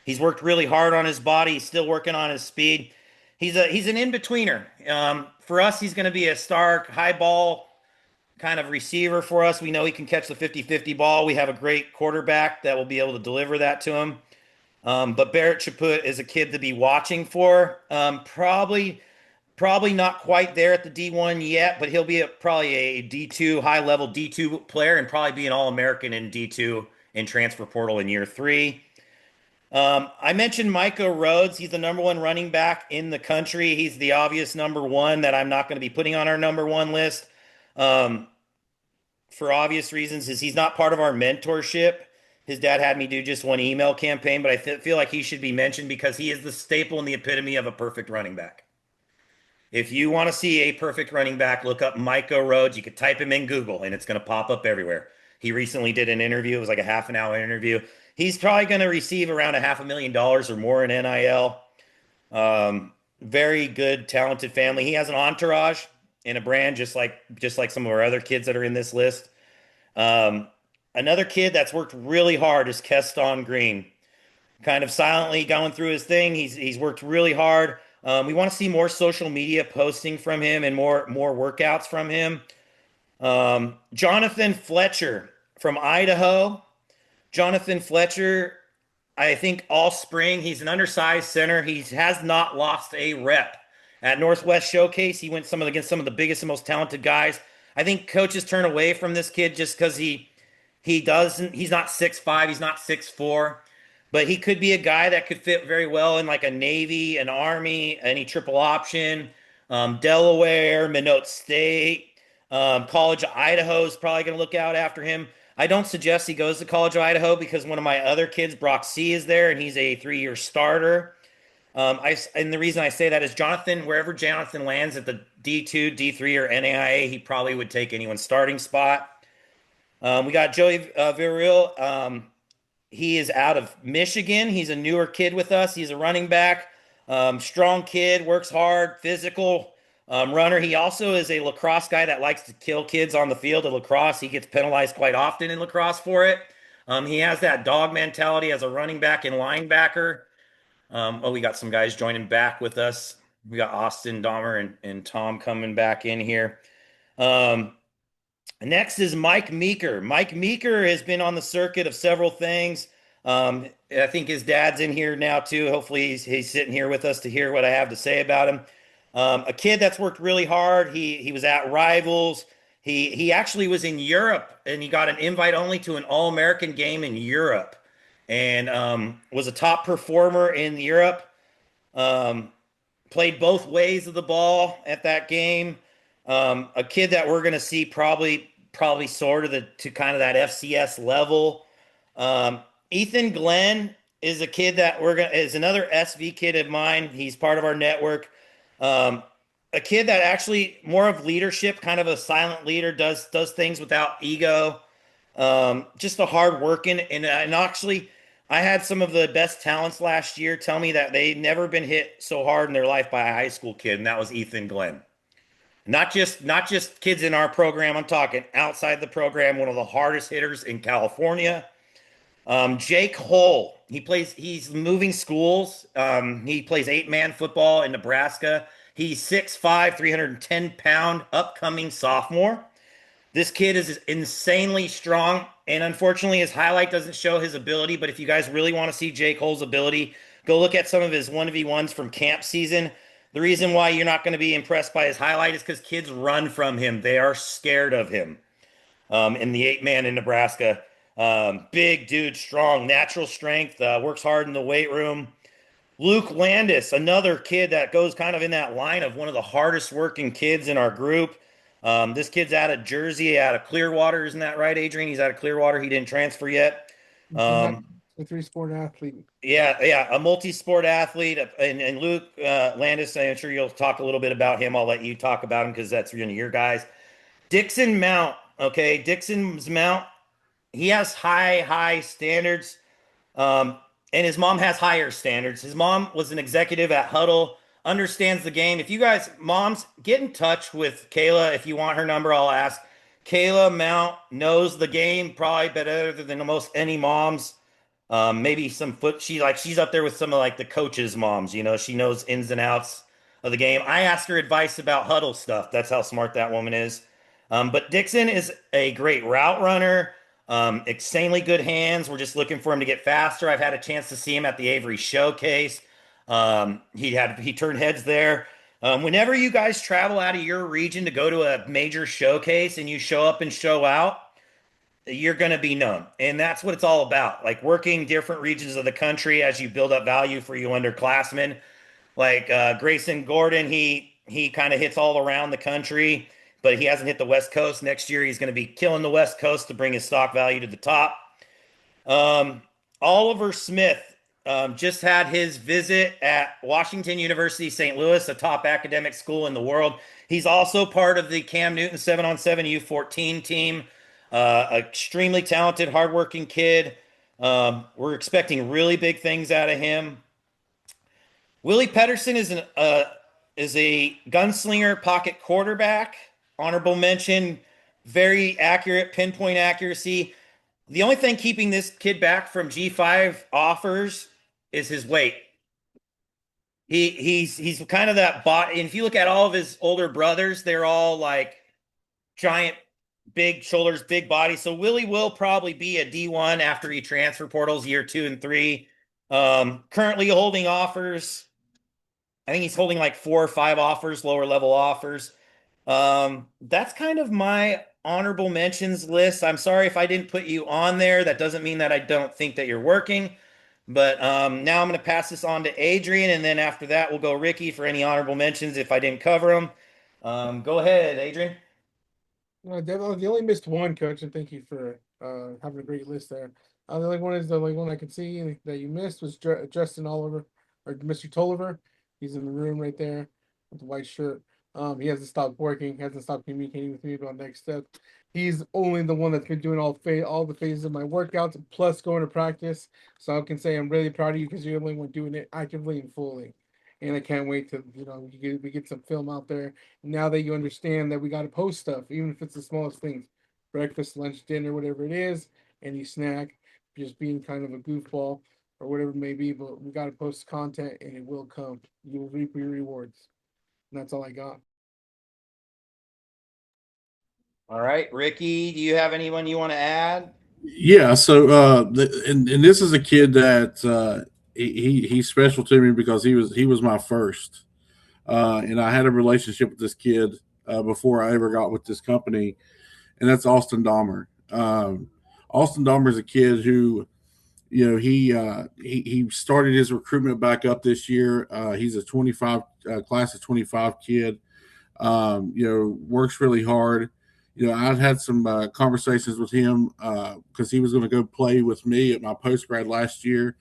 He's worked really hard on his body. He's still working on his speed. He's an in-betweener. For us, he's going to be a star high ball kind of receiver for us. We know he can catch the 50-50 ball. We have a great quarterback that will be able to deliver that to him. But Barrett Chaput is a kid to be watching for. Probably not quite there at the D1 yet, but he'll be probably a D2, high level D2 player and probably be an All American in D2 in transfer portal in year 3. I mentioned Micah Rhodes. He's the number one running back in the country. He's the obvious number one that I'm not going to be putting on our number one list. Um, for obvious reasons is he's not part of our mentorship. His dad had me do just one email campaign, but I feel like he should be mentioned because he is the staple and the epitome of a perfect running back. If you want to see a perfect running back, look up Micah Rhodes. You could type him in Google and it's going to pop up everywhere. He recently did an interview. It was like a half an hour interview. He's probably going to receive around $500,000 or more in NIL. Very good, talented family. He has an entourage and a brand just like some of our other kids that are in this list. Um, Another kid that's worked really hard is Keston Green, kind of silently going through his thing. He's worked really hard. We want to see more social media posting from him and more workouts from him. Jonathan Fletcher from Idaho. Jonathan Fletcher, I think all spring he's an undersized center. He has not lost a rep. At Northwest Showcase, he went against some of the biggest and most talented guys. I think coaches turn away from this kid just because he's not 6'5", he's not 6'4", but he could be a guy that could fit very well in like a Navy, an Army, any triple option, Delaware, Minot State, College of Idaho is probably going to look out after him. I don't suggest he goes to College of Idaho because one of my other kids, Brock C, is there and he's a 3-year starter. And the reason I say that is wherever Jonathan lands at the D2, D3, or NAIA, he probably would take anyone's starting spot. We got Joey Viril. He is out of Michigan. He's a newer kid with us. He's a running back. Strong kid, works hard, physical runner. He also is a lacrosse guy that likes to kill kids on the field of lacrosse. He gets penalized quite often in lacrosse for it. He has that dog mentality as a running back and linebacker. We got some guys joining back with us. We got Austin Dahmer and Tom coming back in here. Next is Mike Meeker. Mike Meeker has been on the circuit of several things. I think his dad's in here now too. Hopefully he's sitting here with us to hear what I have to say about him. A kid that's worked really hard. He was at Rivals. He actually was in Europe and he got an invite only to an All-American game in Europe, and was a top performer in Europe. Um, Played both ways of the ball at that game. A kid that we're going to see probably sort of to kind of that FCS level. Um, Ethan Glenn is a kid that is another SV kid of mine. He's part of our network. Um, a kid that actually more of leadership, kind of a silent leader, does things without ego. Just a hard working, and actually I had some of the best talents last year tell me that they'd never been hit so hard in their life by a high school kid, and that was Ethan Glenn. Not just kids in our program. I'm talking outside the program. One of the hardest hitters in California. Jake Hull. He's moving schools. He plays 8-man football in Nebraska. He's 6'5", 310-pound, upcoming sophomore. This kid is insanely strong, and unfortunately, his highlight doesn't show his ability. But if you guys really want to see Jake Hull's ability, go look at some of his 1v1s from camp season. The reason why you're not going to be impressed by his highlight is because kids run from him. They are scared of him. In the 8-man in Nebraska, big dude, strong, natural strength, works hard in the weight room. Luke Landis, another kid that goes kind of in that line of one of the hardest working kids in our group. This kid's out of Jersey, out of Clearwater. Isn't that right, Adrian? He's out of Clearwater. He didn't transfer yet. Not a three-sport athlete. Yeah, a multi-sport athlete. And Luke Landis, I'm sure you'll talk a little bit about him. I'll let you talk about him because that's one of your guys. Dixon Mount, okay? Dixon's Mount, he has high standards. Um, and his mom has higher standards. His mom was an executive at Huddle, understands the game. If you guys, moms, get in touch with Kayla. If you want her number, I'll ask. Kayla Mount knows the game probably better than most any moms. Maybe some foot. She's up there with some of like the coaches' moms. You know, she knows ins and outs of the game. I asked her advice about Huddle stuff. That's how smart that woman is. But Dixon is a great route runner. Insanely good hands. We're just looking for him to get faster. I've had a chance to see him at the Avery Showcase. He turned heads there. Whenever you guys travel out of your region to go to a major showcase and you show up and show out, you're going to be known. And that's what it's all about. Like working different regions of the country as you build up value for you underclassmen. Like Grayson Gordon, he kind of hits all around the country, but he hasn't hit the West Coast. Next year, he's going to be killing the West Coast to bring his stock value to the top. Oliver Smith just had his visit at Washington University, St. Louis, a top academic school in the world. He's also part of the Cam Newton 7-on-7 U14 team. Extremely talented, hardworking kid. We're expecting really big things out of him. Willie Pedersen is a gunslinger pocket quarterback. Honorable mention, very accurate, pinpoint accuracy. The only thing keeping this kid back from G5 offers is his weight. He's kind of that bot. And if you look at all of his older brothers, they're all like giant, big shoulders, big body. So Willie will probably be a D1 after he transfer portals year 2 and 3. Currently holding offers. I think he's holding like 4 or 5 offers, lower level offers. That's kind of my honorable mentions list. I'm sorry if I didn't put you on there. That doesn't mean that I don't think that you're working. But now I'm going to pass this on to Adrian, and then after that, we'll go Ricky for any honorable mentions if I didn't cover them. Go ahead, Adrian. Definitely, they only missed one, coach, and thank you for having a great list there. The only one I can see that you missed was Justin Oliver or Mr. Tolliver. He's in the room right there with the white shirt. He hasn't stopped working, hasn't stopped communicating with me about next steps. He's only the one that's been doing all the phases of my workouts plus going to practice. So I can say I'm really proud of you because you're the only one doing it actively and fully. And I can't wait to we get some film out there. Now that you understand that we got to post stuff, even if it's the smallest things, breakfast, lunch, dinner, whatever it is, any snack, just being kind of a goofball or whatever it may be. But we got to post content, and it will come. You will reap your rewards. And that's all I got. All right, Ricky, do you have anyone you want to add? Yeah, so and this is a kid that he's special to me because he was my first, and I had a relationship with this kid before I ever got with this company, and that's Austin Dahmer. Austin Dahmer is a kid who, he started his recruitment back up this year. He's a 25 class of 25 kid. Works really hard. I've had some conversations with him because he was going to go play with me at my post grad last year.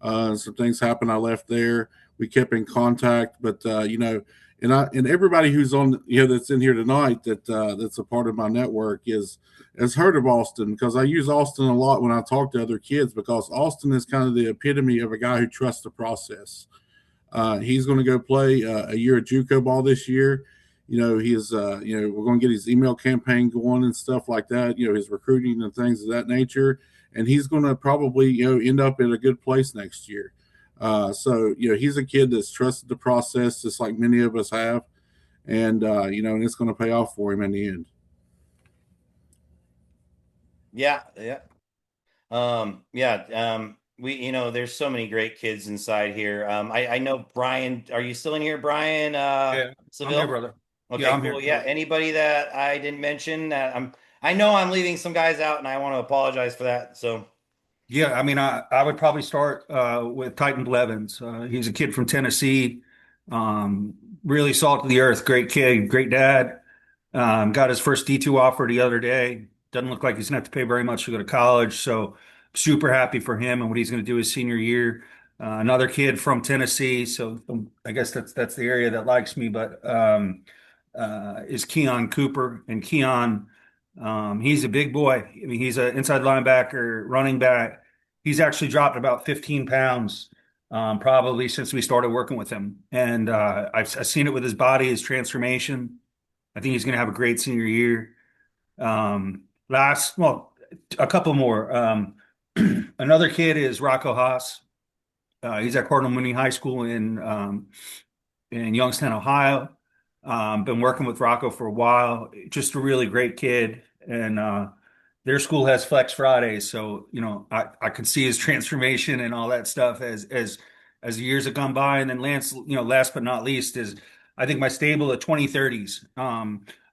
Some things happened. I left there. We kept in contact, but and everybody who's on that's in here tonight that's a part of my network has heard of Austin because I use Austin a lot when I talk to other kids because Austin is kind of the epitome of a guy who trusts the process. He's going to go play a year of JUCO ball this year. We're going to get his email campaign going and stuff like that. His recruiting and things of that nature, and he's going to probably end up in a good place next year. So he's a kid that's trusted the process just like many of us have, and it's going to pay off for him in the end. Yeah, yeah. Yeah, we, there's so many great kids inside here. I know Brian, are you still in here, Brian, Yeah, I'm here, Seville? brother. Yeah, Okay, I'm cool. here. Yeah, anybody that I didn't mention that I know I'm leaving some guys out and I want to apologize for that. So, Yeah, I mean, I would probably start with Titan Blevins. He's a kid from Tennessee, um, really salt of the earth, great kid, great dad. Got his first D2 offer the other day. Doesn't look like he's gonna have to pay very much to go to college, so super happy for him and what he's going to do his senior year. Another kid from Tennessee, so I guess that's the area that likes me, but is Keon Cooper, and Keon, he's a big boy. I mean, he's an inside linebacker, running back. He's actually dropped about 15 pounds, probably since we started working with him. And I've seen it with his body, his transformation. I think he's going to have a great senior year. Well, a couple more. Another kid is Rocco Haas. He's at Cardinal Mooney High School in Youngstown, Ohio. Been working with Rocco for a while. Just a really great kid, and their school has Flex Fridays, so I could see his transformation and all that stuff as the years have gone by. And then Lance, last but not least, is I think my stable of 2030s.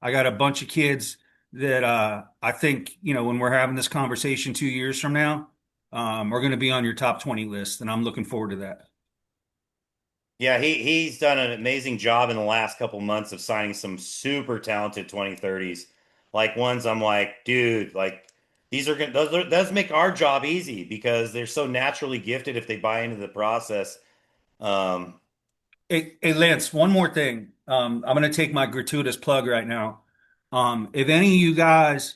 I got a bunch of kids that I think when we're having this conversation 2 years from now, are going to be on your top 20 list, and I'm looking forward to that. yeah, he's done an amazing job in the last couple months of signing some super talented 2030s. Like ones I'm like, dude, like these are gonna those does make our job easy because they're so naturally gifted if they buy into the process. Um, Hey, Lance, one more thing. I'm going to take my gratuitous plug right now. If any of you guys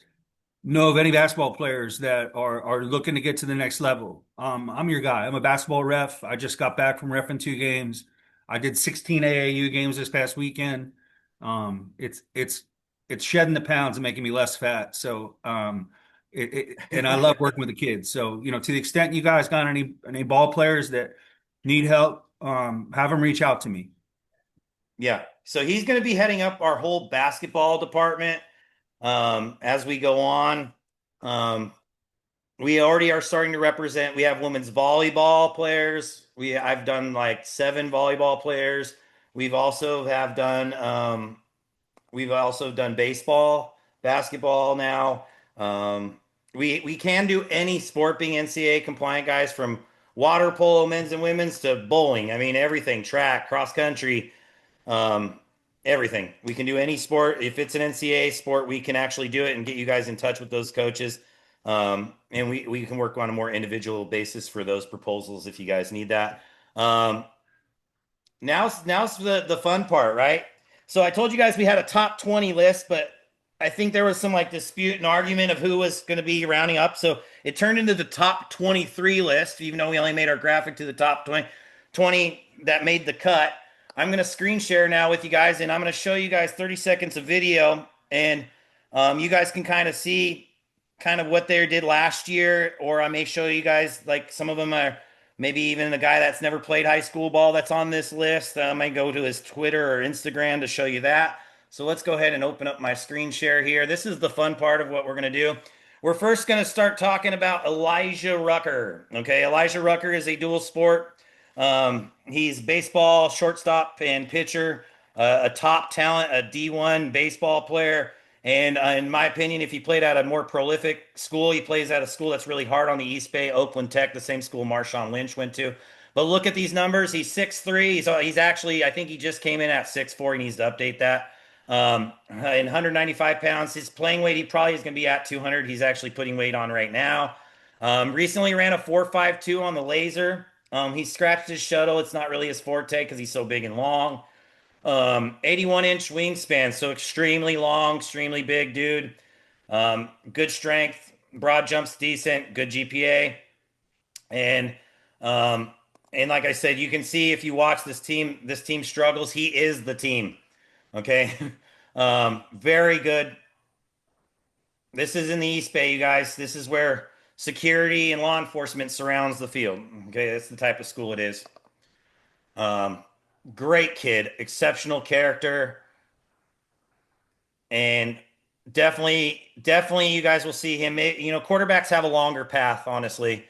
know of any basketball players that are looking to get to the next level, I'm your guy. I'm a basketball ref. I just got back from refing 2 games. I did 16 AAU games this past weekend. It's shedding the pounds and making me less fat. So and I love working with the kids. So to the extent you guys got any ball players that need help, have them reach out to me. yeah, so he's going to be heading up our whole basketball department as we go on. Um, we already are starting to represent. We have women's volleyball players. I've done like 7 volleyball players. We've also done baseball, basketball now. Um, we can do any sport being NCAA compliant, guys, from water polo, men's and women's, to bowling. I mean, everything, track, cross country, um, everything. We can do any sport. If it's an NCAA sport, we can actually do it and get you guys in touch with those coaches. And we can work on a more individual basis for those proposals if you guys need that. Um, now's the fun part, right? So I told you guys we had a top 20 list, but I think there was some like dispute and argument of who was going to be rounding up. So it turned into the top 23 list, even though we only made our graphic to the top 20 that made the cut. I'm going to screen share now with you guys, and I'm going to show you guys 30 seconds of video, and you guys can kind of see kind of what they did last year, or I may show you guys like some of them are maybe even the guy that's never played high school ball that's on this list. I might go to his Twitter or Instagram to show you that. So let's go ahead and open up my screen share here. This is the fun part of what we're going to do. We're first going to start talking about Elijah Rucker. Okay, Elijah Rucker is a dual sport. He's baseball, shortstop, and pitcher, a top talent, a D1 baseball player. And in my opinion, if he played at a more prolific school, he plays at a school that's really hard on the East Bay, Oakland Tech, the same school Marshawn Lynch went to. But look at these numbers. He's 6'3". He's actually, I think he just came in at 6'4". He needs to update that. In 195 pounds, his playing weight, he probably is going to be at 200. He's actually putting weight on right now. Recently ran a 4.52 on the laser. He scratched his shuttle. It's not really his forte because he's so big and long. 81-inch wingspan, so extremely long, extremely big dude. Good strength, broad jumps decent, good GPA, and um, and like I said, you can see if you watch this team struggles. He is the team. Okay, very good. This is in the East Bay, you guys. This is where security and law enforcement surrounds the field. Okay, that's the type of school it is. Um, Great kid, exceptional character, and definitely, you guys will see him. Quarterbacks have a longer path, honestly.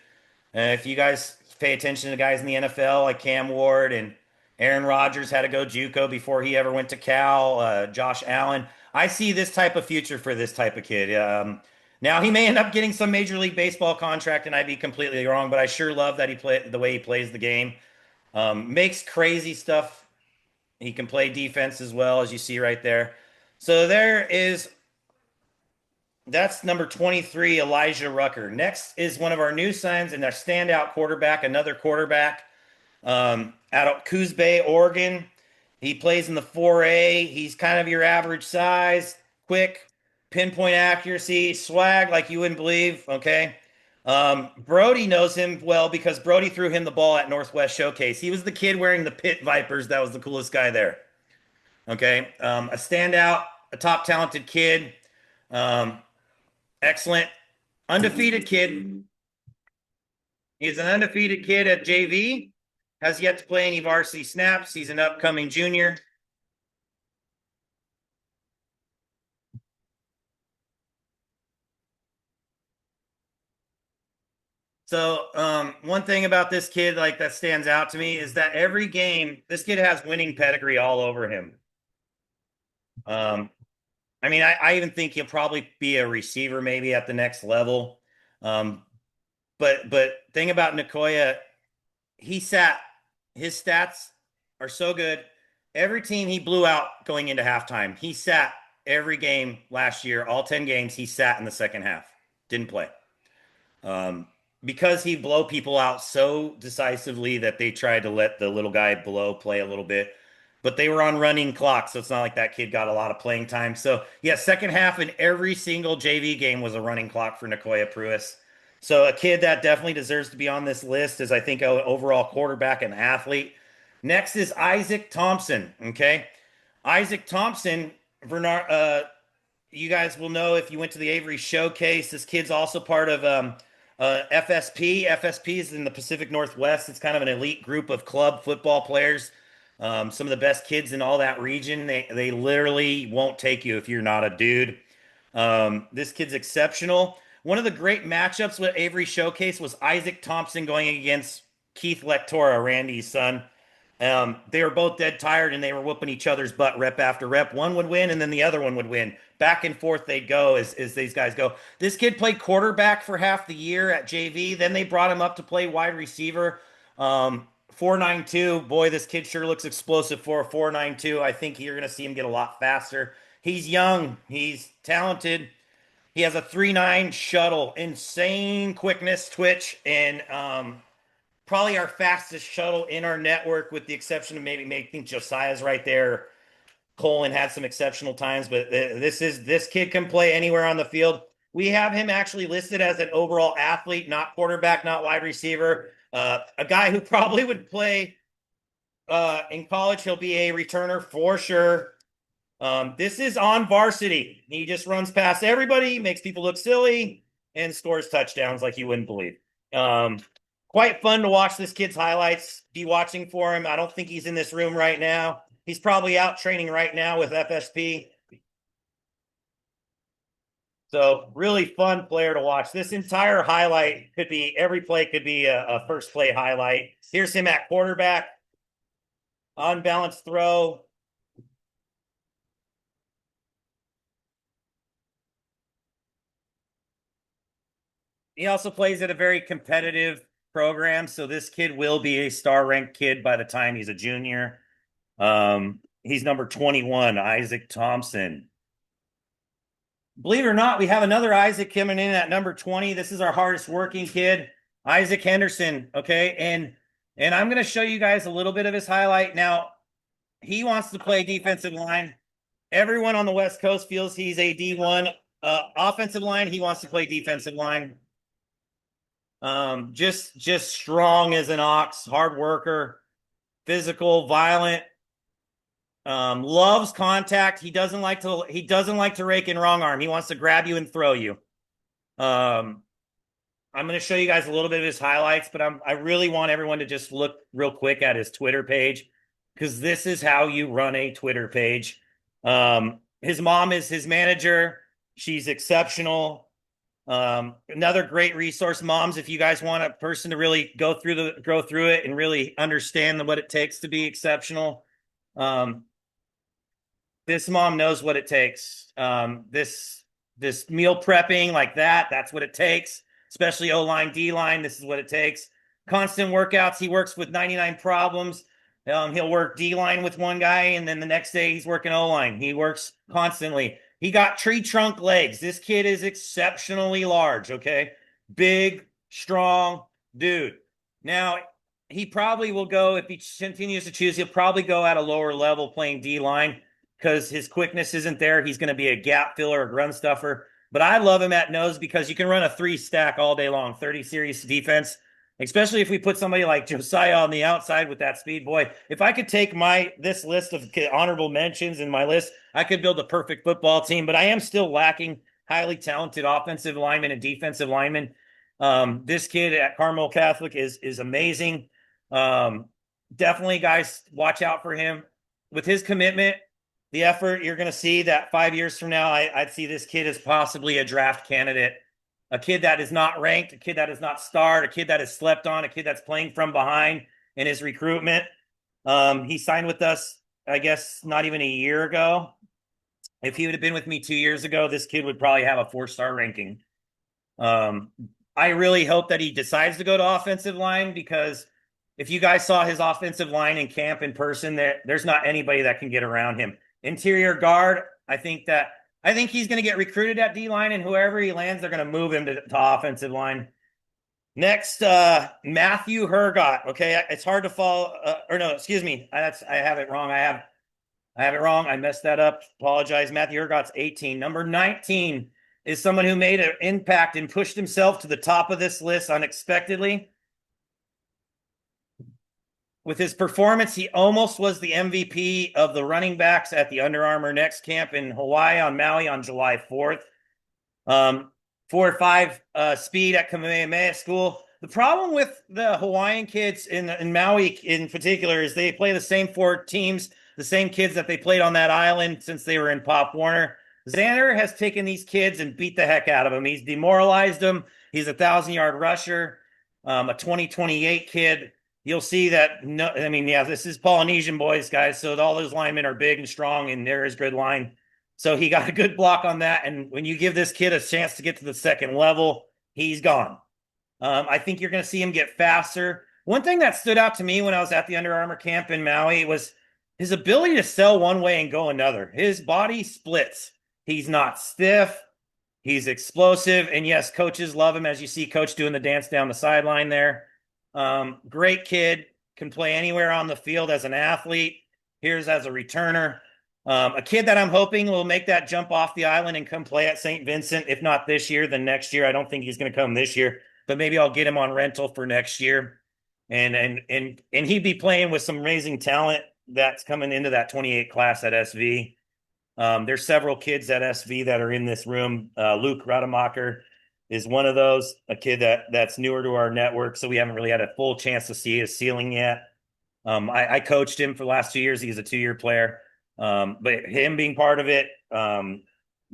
If you guys pay attention to guys in the NFL like Cam Ward and Aaron Rodgers had to go JUCO before he ever went to Cal. Josh Allen. I see this type of future for this type of kid. Now he may end up getting some Major League Baseball contract, and I'd be completely wrong. But I sure love that he play the way he plays the game. Makes crazy stuff. He can play defense as well, as you see right there. So that's number 23, Elijah Rucker. Next is one of our new signs and our standout quarterback, another quarterback out of Coos Bay, Oregon. He plays in the 4A. He's kind of your average size, quick, pinpoint accuracy, swag like you wouldn't believe. Okay. Brody knows him well because Brody threw him the ball at Northwest Showcase. He was the kid wearing the Pit Vipers. That was the coolest guy there. Okay. A standout, a top talented kid. Excellent. Undefeated kid. He's an undefeated kid at JV. Has yet to play any varsity snaps. He's an upcoming junior. So one thing about this kid like that stands out to me is that every game, this kid has winning pedigree all over him. I mean, I even think he'll probably be a receiver maybe at the next level. But thing about Nicoya, he sat. His stats are so good. Every team he blew out going into halftime, he sat every game last year. All 10 games, he sat in the second half. Didn't play. Because he blow people out so decisively that they tried to let the little guy below play a little bit. But they were on running clock, so it's not like that kid got a lot of playing time. So, yeah, second half in every single JV game was a running clock for Nicoya Pruis. So a kid that definitely deserves to be on this list is, I think, an overall quarterback and athlete. Next is Isaac Thompson, okay? Isaac Thompson, Bernard, you guys will know if you went to the Avery Showcase. This kid's also part of FSP. FSP is in the Pacific Northwest. It's kind of an elite group of club football players. Some of the best kids in all that region. They literally won't take you if you're not a dude. This kid's exceptional. One of the great matchups with Avery Showcase was Isaac Thompson going against Keith Lectora, Randy's son. They were both dead tired and they were whooping each other's butt rep after rep. One would win and then the other one would win. Back and forth they'd go as these guys go. This kid played quarterback for half the year at JV. Then they brought him up to play wide receiver. 4.92. Boy, this kid sure looks explosive for a 4.92. I think you're going to see him get a lot faster. He's young. He's talented. He has a 3.9 shuttle, insane quickness, twitch, and probably our fastest shuttle in our network, with the exception of maybe I think Josiah's right there. Colin had some exceptional times, but this kid can play anywhere on the field. We have him actually listed as an overall athlete, not quarterback, not wide receiver. A guy who probably would play in college. He'll be a returner for sure. This is on varsity. He just runs past everybody, makes people look silly, and scores touchdowns like you wouldn't believe. Quite fun to watch this kid's highlights, be watching for him. I don't think he's in this room right now. He's probably out training right now with FSP. So really fun player to watch. This entire highlight could be, every play could be a first play highlight. Here's him at quarterback, unbalanced throw. He also plays at a very competitive program. So this kid will be a star ranked kid by the time he's a junior. He's number 21, Isaac Thompson. Believe it or not, we have another Isaac coming in at number 20. This is our hardest working kid, Isaac Henderson. Okay. And I'm going to show you guys a little bit of his highlight. Now, he wants to play defensive line. Everyone on the West Coast feels he's a D1 offensive line. He wants to play defensive line. Just strong as an ox, hard worker, physical, violent. Loves contact. He doesn't like to rake in wrong arm. He wants to grab you and throw you. I'm going to show you guys a little bit of his highlights, but I really want everyone to just look real quick at his Twitter page, because this is how you run a Twitter page. His mom is his manager. She's exceptional. Another great resource, moms, if you guys want a person to really go through it and really understand what it takes to be exceptional. This mom knows what it takes. This meal prepping like that's what it takes, especially O-line, D-line. This is what it takes. Constant workouts. He works with 99 problems. He'll work D-line with one guy, and then the next day he's working O-line. He works constantly. He got tree trunk legs. This kid is exceptionally large, okay? Big, strong dude. Now, he probably will go, if he continues to choose, he'll probably go at a lower level playing D-line, because his quickness isn't there. He's going to be a gap filler, a run stuffer. But I love him at nose because you can run a 3-stack all day long, 30 series defense, especially if we put somebody like Josiah on the outside with that speed. Boy, if I could take this list of honorable mentions in my list, I could build a perfect football team. But I am still lacking highly talented offensive linemen and defensive linemen. This kid at Carmel Catholic is amazing. Definitely, guys, watch out for him. With his commitment, the effort, you're going to see that 5 years from now, I'd see this kid as possibly a draft candidate. A kid that is not ranked, a kid that is not starred, a kid that is slept on, a kid that's playing from behind in his recruitment. He signed with us, I guess, not even a year ago. If he would have been with me 2 years ago, this kid would probably have a 4-star ranking. I really hope that he decides to go to offensive line, because if you guys saw his offensive line in camp in person, there's not anybody that can get around him. Interior guard, I think he's going to get recruited at D-line, and whoever he lands, they're going to move him to offensive line. Next, Matthew Hergott. Okay, it's hard to follow. Or no, excuse me. I have it wrong. I have it wrong. I messed that up. Apologize. Matthew Hergott's 18. Number 19 is someone who made an impact and pushed himself to the top of this list unexpectedly. With his performance, he almost was the MVP of the running backs at the Under Armour Next Camp in Hawaii on Maui on July 4th. 4.5 speed at Kamehameha School. The problem with the Hawaiian kids in Maui in particular is they play the same 4 teams, the same kids that they played on that island since they were in Pop Warner. Xander has taken these kids and beat the heck out of them. He's demoralized them. He's a 1,000-yard rusher, a 2028 kid. You'll see that. This is Polynesian boys, guys. So all those linemen are big and strong, and there is good line. So he got a good block on that. And when you give this kid a chance to get to the second level, he's gone. I think you're going to see him get faster. One thing that stood out to me when I was at the Under Armour camp in Maui was his ability to sell one way and go another. His body splits. He's not stiff. He's explosive. And yes, coaches love him, as you see Coach doing the dance down the sideline there. Great kid, can play anywhere on the field as an athlete. Here's as a returner. A kid that I'm hoping will make that jump off the island and come play at St. Vincent. If not this year, then next year. I don't think he's going to come this year, but maybe I'll get him on rental for next year. And he'd be playing with some amazing talent that's coming into that 28 class at SV. There's several kids at SV that are in this room. Luke Rademacher is one of those, a kid that's newer to our network, so we haven't really had a full chance to see his ceiling yet. I coached him for the last 2 years. He's a 2-year player. But him being part of it,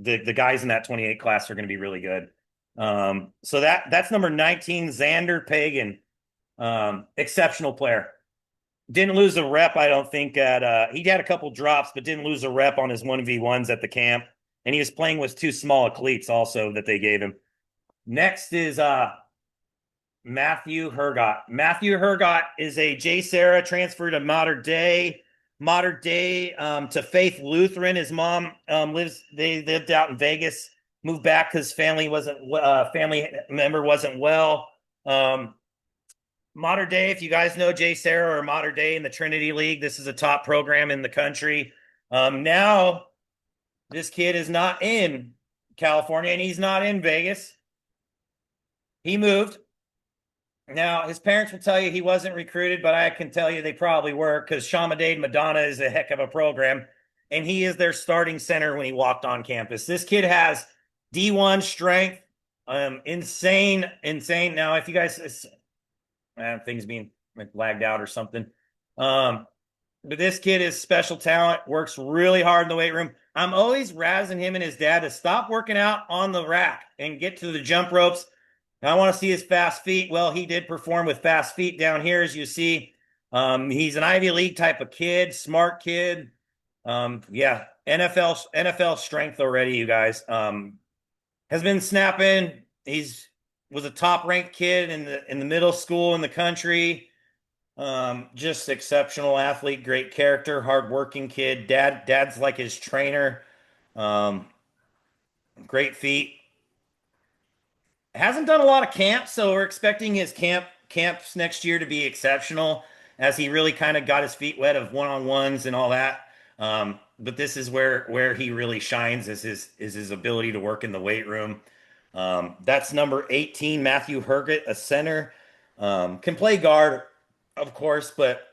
the guys in that 28 class are going to be really good. So that's number 19, Xander Pagan. Exceptional player. Didn't lose a rep, I don't think. He had a couple drops, but didn't lose a rep on his 1v1s at the camp. And he was playing with two small cleats also that they gave him. Next is Matthew Hergott. Matthew Hergott is a J. Sarah transfer to Modern Day to Faith Lutheran. His mom they lived out in Vegas, moved back because family member wasn't well. Modern Day, if you guys know Jay Sarah or Modern Day in the Trinity League, this is a top program in the country. Now, this kid is not in California and he's not in Vegas. He moved. Now, his parents will tell you he wasn't recruited, but I can tell you they probably were because Shamadade Madonna is a heck of a program, and he is their starting center when he walked on campus. This kid has D1 strength, insane. Now, if you guys, things being lagged out or something, but this kid is special talent, works really hard in the weight room. I'm always razzing him and his dad to stop working out on the rack and get to the jump ropes. I want to see his fast feet. Well, he did perform with fast feet down here, as you see. He's an Ivy League type of kid, smart kid. Yeah, NFL strength already, you guys. Has been snapping. Was a top ranked kid in the middle school in the country. Just exceptional athlete, great character, hardworking kid. Dad's like his trainer. Great feet. Hasn't done a lot of camps, so we're expecting his camps next year to be exceptional, as he really kind of got his feet wet of one-on-ones and all that. But this is where he really shines, is his ability to work in the weight room. That's number 18, Matthew Hergott, a center. Can play guard, of course, but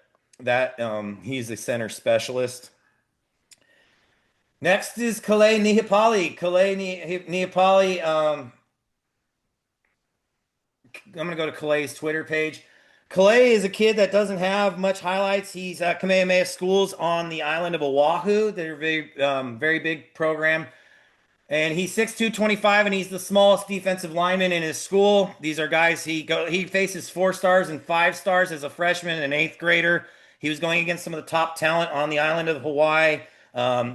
he's a center specialist. Next is Kalei Nihipali. Nihipali. I'm going to go to Kalei's Twitter page. Kalei is a kid that doesn't have much highlights. He's at Kamehameha Schools on the island of Oahu. They're a very big program. And he's 6'2", 225, and he's the smallest defensive lineman in his school. These are guys he faces 4 stars and 5 stars as a freshman and 8th grader. He was going against some of the top talent on the island of Hawaii.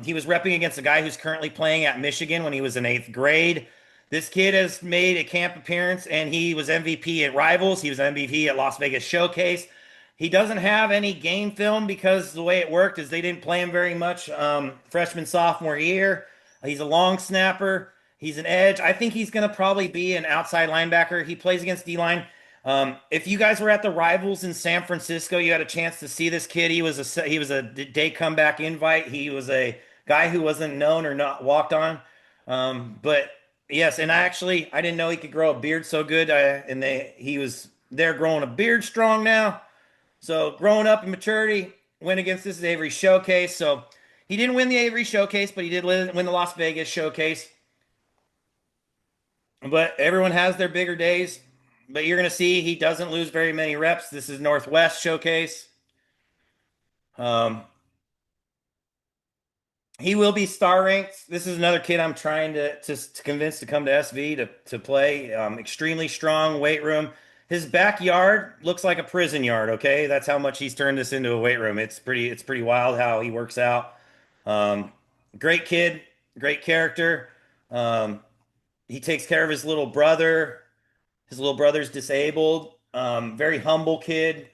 He was repping against a guy who's currently playing at Michigan when he was in 8th grade. This kid has made a camp appearance, and he was MVP at Rivals. He was MVP at Las Vegas Showcase. He doesn't have any game film because the way it worked is they didn't play him very much freshman, sophomore year. He's a long snapper. He's an edge. I think he's going to probably be an outside linebacker. He plays against D-line. If you guys were at the Rivals in San Francisco, you had a chance to see this kid. He was a day comeback invite. He was a guy who wasn't known or not walked on. But yes, and I didn't know he could grow a beard so good. He was there growing a beard strong now. So growing up in maturity, went against this Avery Showcase. So he didn't win the Avery Showcase, but he did win the Las Vegas Showcase. But everyone has their bigger days. But you're going to see he doesn't lose very many reps. This is Northwest Showcase. He will be star ranked. This is another kid I'm trying to convince to come to SV to play. Extremely strong weight room. His backyard looks like a prison yard. Okay, that's how much he's turned this into a weight room. It's pretty wild how he works out. Great kid, great character. He takes care of his little brother. His little brother's disabled. Very humble kid.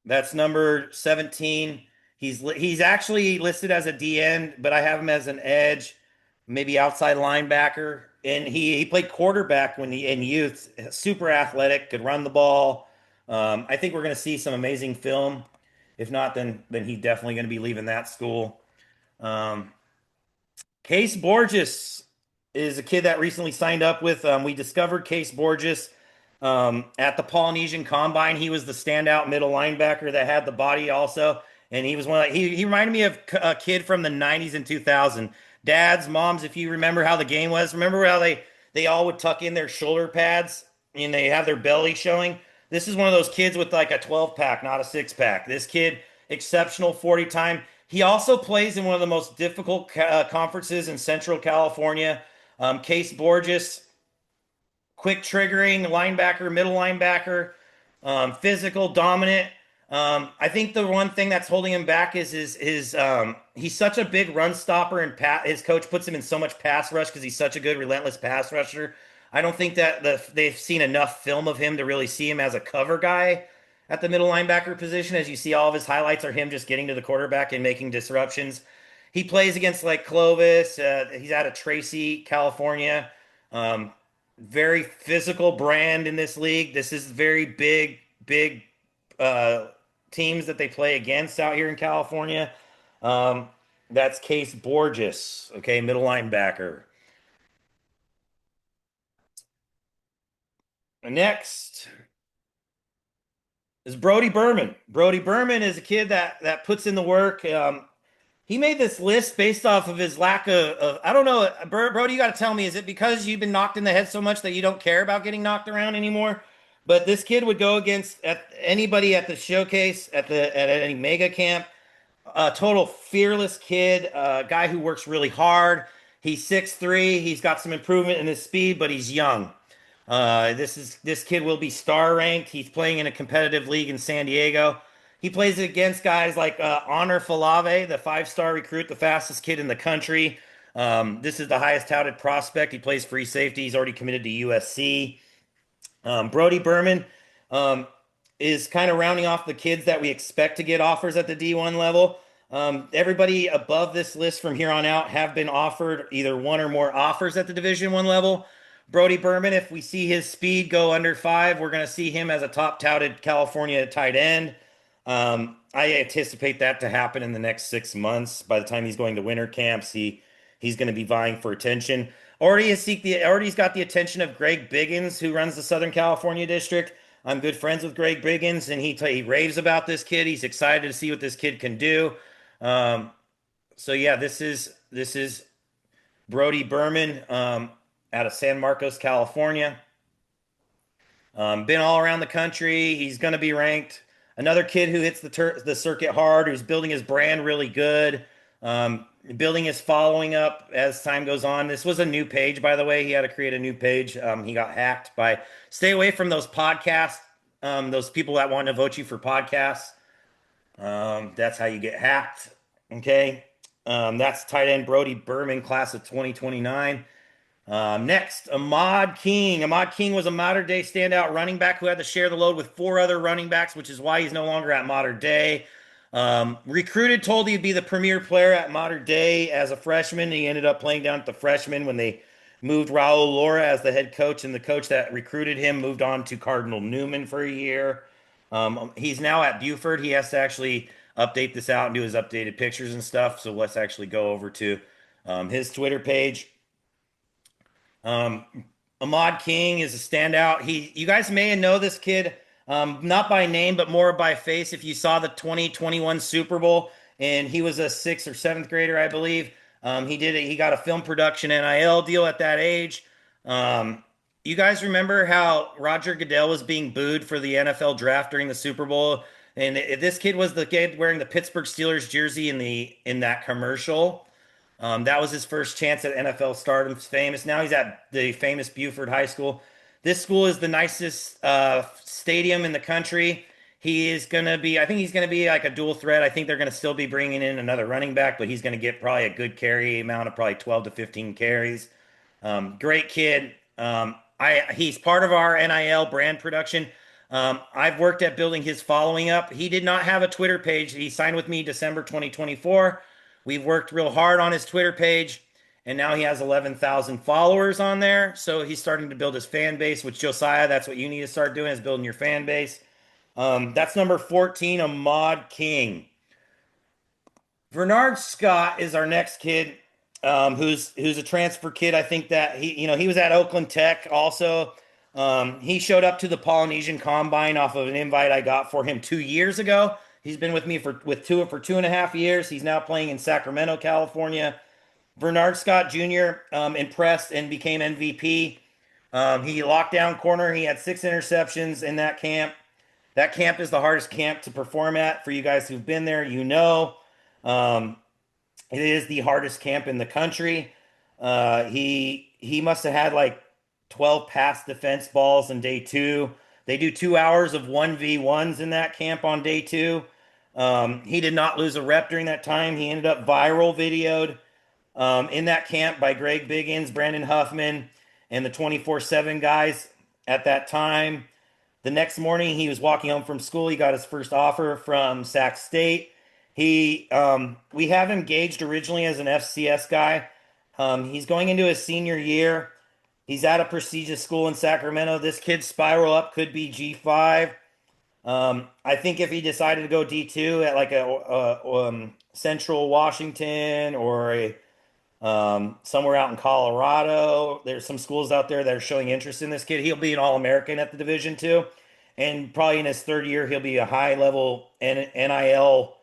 That's number 17. He's actually listed as a DN, but I have him as an edge, maybe outside linebacker. And he played quarterback in youth. Super athletic, could run the ball. I think we're going to see some amazing film. If not, then he's definitely going to be leaving that school. Case Borges is a kid that recently signed up with. We discovered Case Borges at the Polynesian Combine. He was the standout middle linebacker that had the body also. And he was he reminded me of a kid from the 90s and 2000. Dads, moms, if you remember how the game was, remember how they all would tuck in their shoulder pads and they have their belly showing? This is one of those kids with like a 12-pack, not a 6-pack. This kid, exceptional 40 time. He also plays in one of the most difficult conferences in Central California. Case Borges, quick triggering linebacker, middle linebacker, physical, dominant. I think the one thing that's holding him back is his he's such a big run stopper, and his coach puts him in so much pass rush because he's such a good relentless pass rusher. I don't think that they've seen enough film of him to really see him as a cover guy at the middle linebacker position. As you see, all of his highlights are him just getting to the quarterback and making disruptions. He plays against like Clovis. He's out of Tracy, California. Um, Very physical brand in this league. This is very big uh, teams that they play against out here in California. Um, that's Case Borges, okay, middle linebacker. Next is Brody Berman. Brody Berman is a kid that puts in the work. He made this list based off of his lack of I don't know, Brody, you got to tell me, is it because you've been knocked in the head so much that you don't care about getting knocked around anymore? But this kid would go against anybody at the showcase, at any mega camp. A total fearless kid, a guy who works really hard. He's 6'3". He's got some improvement in his speed, but he's young. This kid will be star ranked. He's playing in a competitive league in San Diego. He plays against guys like Honor Falave, the 5-star recruit, the fastest kid in the country. This is the highest touted prospect. He plays free safety. He's already committed to USC. Brody Berman um, is kind of rounding off the kids that we expect to get offers at the D1 level. Everybody above this list from here on out have been offered either one or more offers at the Division 1 level. Brody Berman, if we see his speed go under 5, we're going to see him as a top touted California tight end. I anticipate that to happen in the next 6 months. By the time he's going to winter camps, he's going to be vying for attention. Already he's got the attention of Greg Biggins, who runs the Southern California district. I'm good friends with Greg Biggins, and he raves about this kid. He's excited to see what this kid can do. Um, so yeah, this is Brody Berman out of San Marcos, California. Been all around the country. He's going to be ranked. Another kid who hits the circuit hard, who's building his brand really good, building his following up as time goes on. This was a new page, by the way. He had to create a new page. He got hacked by. Stay away from those podcasts. Those people that want to vote you for podcasts. That's how you get hacked. Okay. That's tight end Brody Berman, class of 2029. Next, Ahmad King. Ahmad King was a modern day standout running back who had to share the load with 4 other running backs, which is why he's no longer at modern day. Recruited, told he'd be the premier player at modern day as a freshman. He ended up playing down at the freshman when they moved Raul Laura as the head coach, and the coach that recruited him moved on to Cardinal Newman for a year. He's now at Buford. He has to actually update this out and do his updated pictures and stuff. So let's actually go over to his Twitter page. Um, Ahmad King is a standout. You guys may know this kid, not by name, but more by face. If you saw the 2021 Super Bowl, and he was a 6th or 7th grader, I believe. He got a film production NIL deal at that age. You guys remember how Roger Goodell was being booed for the NFL draft during the Super Bowl? And this kid was the kid wearing the Pittsburgh Steelers jersey in that commercial. That was his first chance at NFL stardom. Famous. Now he's at the famous Buford High School. This school is the nicest stadium in the country. I think he's going to be like a dual threat. I think they're going to still be bringing in another running back, but he's going to get probably a good carry amount of probably 12 to 15 carries. Great kid. He's part of our NIL brand production. I've worked at building his following up. He did not have a Twitter page. He signed with me December 2024. We've worked real hard on his Twitter page, and now he has 11,000 followers on there. So he's starting to build his fan base, which Josiah, that's what you need to start doing, is building your fan base. That's number 14, Ahmad King. Bernard Scott is our next kid, who's a transfer kid. I think that he was at Oakland Tech also. He showed up to the Polynesian Combine off of an invite I got for him 2 years ago. He's been with me for 2.5 years. He's now playing in Sacramento, California. Bernard Scott Jr. Impressed and became MVP. He locked down corner. He had 6 interceptions in that camp. That camp is the hardest camp to perform at. For you guys who've been there, you know. Um, it is the hardest camp in the country. He must have had like 12 pass defense balls in day two. They do 2 hours of 1v1s in that camp on day two. He did not lose a rep during that time. He ended up viral videoed in that camp by Greg Biggins, Brandon Huffman, and the 24/7 guys at that time. The next morning, he was walking home from school. He got his first offer from Sac State. We have him gauged originally as an FCS guy. He's going into his senior year. He's at a prestigious school in Sacramento. This kid's spiral up could be G5. I think if he decided to go D2 at like a Central Washington or somewhere out in Colorado, there's some schools out there that are showing interest in this kid. He'll be an All-American at the Division two, and probably in his third year, he'll be a high-level NIL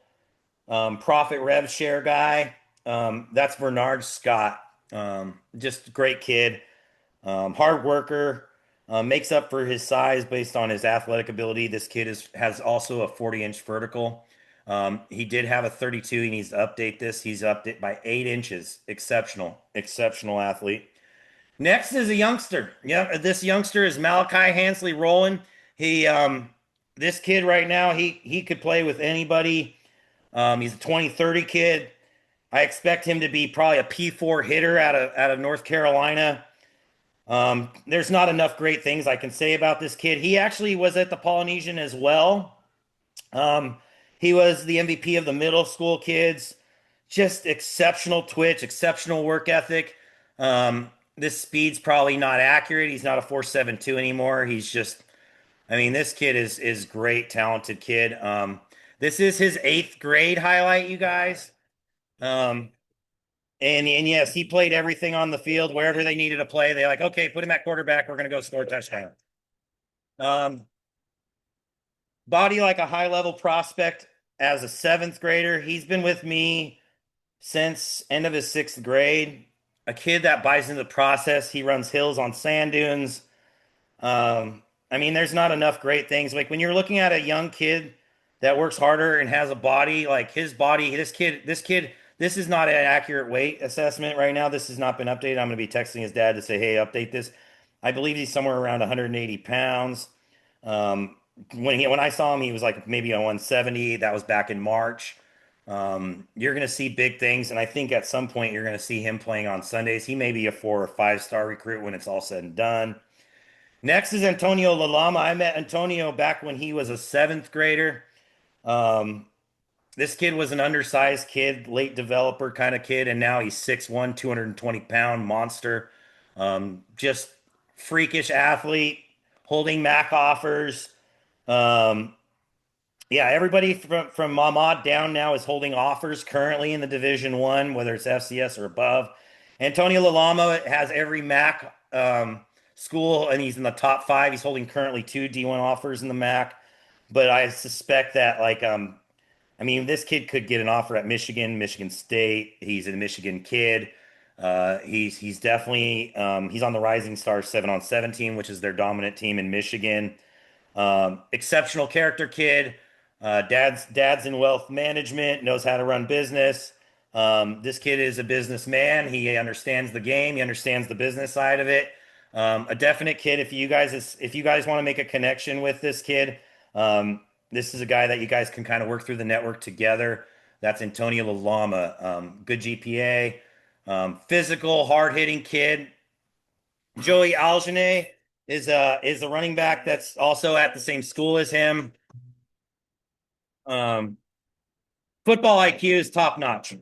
profit rev share guy. That's Bernard Scott. Just a great kid, hard worker, makes up for his size based on his athletic ability. This kid has also a 40-inch vertical. He did have a 32. He needs to update this. He's upped it by 8 inches. Exceptional, exceptional athlete. Next is a youngster. Yeah, this youngster is Malachi Hansley Rowland. This kid right now, he could play with anybody. He's a 2030 kid. I expect him to be probably a P4 hitter out of North Carolina. There's not enough great things I can say about this kid. He actually was at the Polynesian as well. He was the MVP of the middle school kids. Just exceptional twitch, exceptional work ethic. This speed's probably not accurate. He's not a 4.72 anymore. I mean, this kid is great, talented kid. This is his 8th grade highlight, you guys. Um, and yes, he played everything on the field wherever they needed to play. They're like, okay, put him at quarterback. We're gonna go score a touchdown. Um, Body like a high level prospect as a 7th grader. He's been with me since end of his 6th grade. A kid that buys into the process. He runs hills on sand dunes. I mean, there's not enough great things. Like when you're looking at a young kid that works harder and has a body like his body, this is not an accurate weight assessment right now. This has not been updated. I'm going to be texting his dad to say, hey, update this. I believe he's somewhere around 180 pounds. When I saw him, he was like maybe on 170. That was back in March. You're going to see big things, and I think at some point you're going to see him playing on Sundays. He may be a 4 or 5 star recruit when it's all said and done. Next is Antonio Lalama. I met Antonio back when he was a 7th grader. Um, this kid was an undersized kid, late developer kind of kid, and now he's 6'1", 220-pound monster. Just freakish athlete, holding MAC offers. Um, yeah, everybody from Mahmad down now is holding offers currently in the Division One, whether it's FCS or above. Antonio Lalama has every MAC school, and he's in the top 5. He's holding currently 2 D1 offers in the MAC, but I suspect that I mean, this kid could get an offer at Michigan, Michigan State. He's a Michigan kid. He's definitely he's on the Rising Stars 7-on-7 team, which is their dominant team in Michigan. Exceptional character kid. Dad's in wealth management, knows how to run business. This kid is a businessman. He understands the game. He understands the business side of it. A definite kid. If you guys want to make a connection with this kid, this is a guy that you guys can kind of work through the network together. That's Antonio Lalama. Good GPA, physical, hard hitting kid. Joey Algenet is a running back that's also at the same school as him. Um, Football IQ is top notch.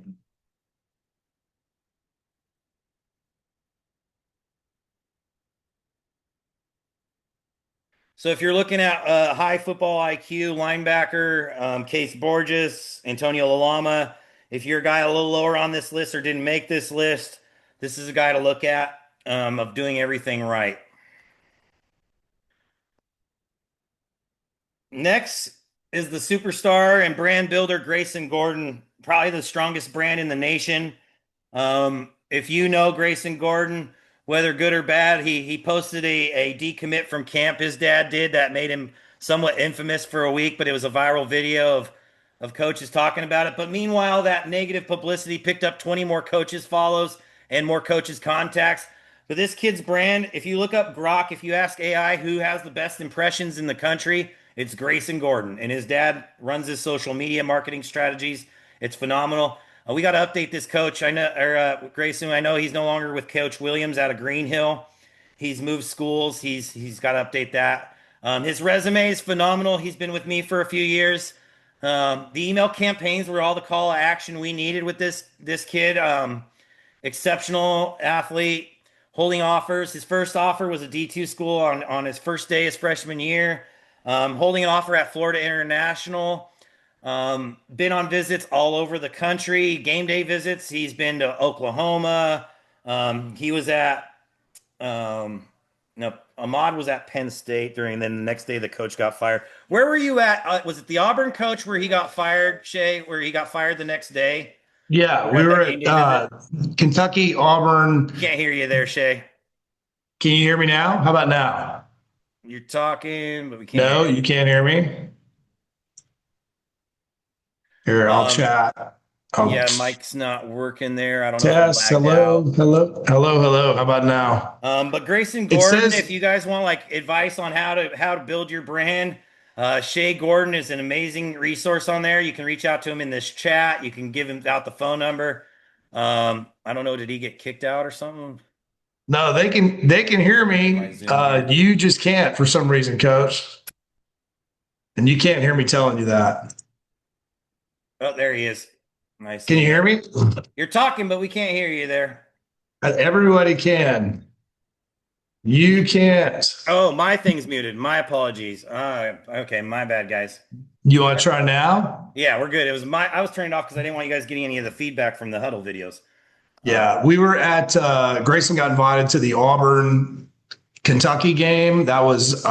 So if you're looking at high football IQ linebacker, Case Borges, Antonio Lalama, if you're a guy a little lower on this list or didn't make this list, this is a guy to look at of doing everything right. Next is the superstar and brand builder Grayson Gordon, probably the strongest brand in the nation. If you know Grayson Gordon, whether good or bad, he posted a decommit from camp his dad did that made him somewhat infamous for a week, but it was a viral video of coaches talking about it. But meanwhile, that negative publicity picked up 20 more coaches follows and more coaches contacts. But this kid's brand, if you look up Grok, if you ask AI who has the best impressions in the country, it's Grayson Gordon. And his dad runs his social media marketing strategies. It's phenomenal. We got to update this coach. I know, or Grayson. I know he's no longer with Coach Williams out of Green Hill. He's moved schools. He's got to update that. His resume is phenomenal. He's been with me for a few years. The email campaigns were all the call to action we needed with this kid. Exceptional athlete, holding offers. His first offer was a D2 school on his first day his freshman year. Holding an offer at Florida International. Been on visits all over the country, game day visits. He's been to Oklahoma. He was at no, Ahmad was at Penn State then the next day the coach got fired. Where were you at? Was it the Auburn coach where he got fired, Shay, where he got fired the next day? Yeah, You we at were that game day at Kentucky, Auburn. Can't hear you there, Shay. Can you hear me now? How about now? You're talking, but we can't No, hear you. you can't hear me? Here, I'll chat. Yeah, Mike's not working there. I don't know if Test. he lagged Hello, out. hello. How about now? But Grayson It Gordon, says- if you guys want like advice on how to build your brand, Shay Gordon is an amazing resource on there. You can reach out to him in this chat. You can give him out the phone number. I don't know, did he get kicked out or something? No, they can hear me. You just can't for some reason, Coach. And you can't hear me telling you that. Oh, there he is. Nice. Can you hear me? You're talking, but we can't hear you there. Everybody can. You can't. Oh, my thing's muted. My apologies. Okay, my bad, guys. You want to try now? Yeah, we're good. I was turning it off because I didn't want you guys getting any of the feedback from the huddle videos. Yeah, we were at Grayson got invited to the Auburn Kentucky game. That was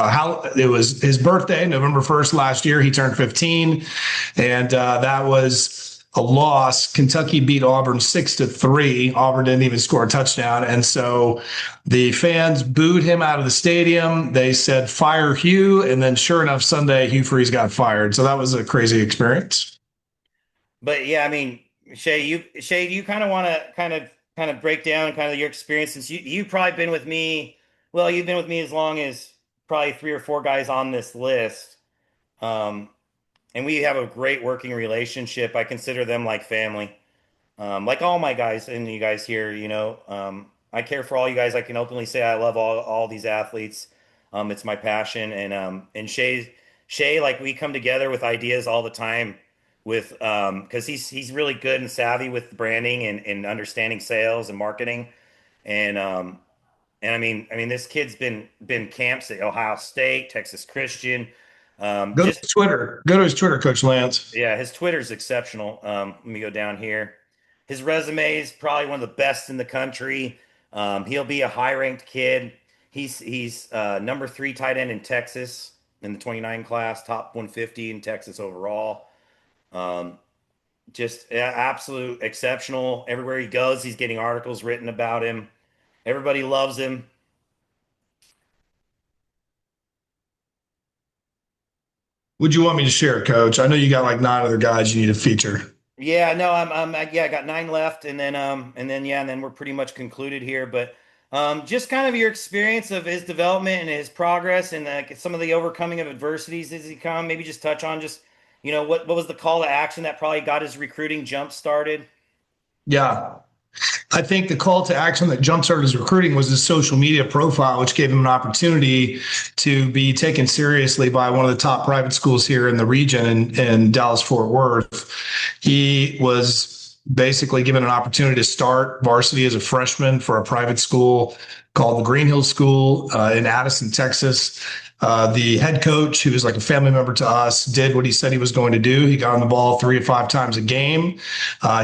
it was his birthday, November 1st last year. He turned 15, and that was a loss. Kentucky beat Auburn 6-3. Auburn didn't even score a touchdown, and so the fans booed him out of the stadium. They said fire Hugh, and then sure enough, Sunday Hugh Freeze got fired. So that was a crazy experience. But yeah, I mean, Shay, you kind of want to kind of break down kind of your experience since you've probably been with me. Well, you've been with me as long as probably 3 or 4 guys on this list. And we have a great working relationship. I consider them like family. Like all my guys and you guys here, I care for all you guys. I can openly say I love all these athletes. It's my passion. And Shay, like we come together with ideas all the time with because he's really good and savvy with branding and understanding sales and marketing. And I mean this kid's been camps at Ohio State, Texas Christian. Go to his Twitter. Go to his Twitter, Coach Lance. Yeah, his Twitter's exceptional. Let me go down here. His resume is probably one of the best in the country. He'll be a high-ranked kid. He's number 3 tight end in Texas in the 29 class, top 150 in Texas overall. Just absolute exceptional. Everywhere he goes, he's getting articles written about him. Everybody loves him. Would you want me to share, Coach? I know you got like 9 other guys you need to feature. Yeah, no, I got 9 left, and then we're pretty much concluded here. But just kind of your experience of his development and his progress, and some of the overcoming of adversities as he come. Maybe just touch on what was the call to action that probably got his recruiting jump started. Yeah. I think the call to action that jumpstarted his recruiting was his social media profile, which gave him an opportunity to be taken seriously by one of the top private schools here in the region in Dallas-Fort Worth. He was basically given an opportunity to start varsity as a freshman for a private school called the Green Hill School in Addison, Texas. The head coach, who was like a family member to us, did what he said he was going to do. He got on the ball 3 to 5 times a game.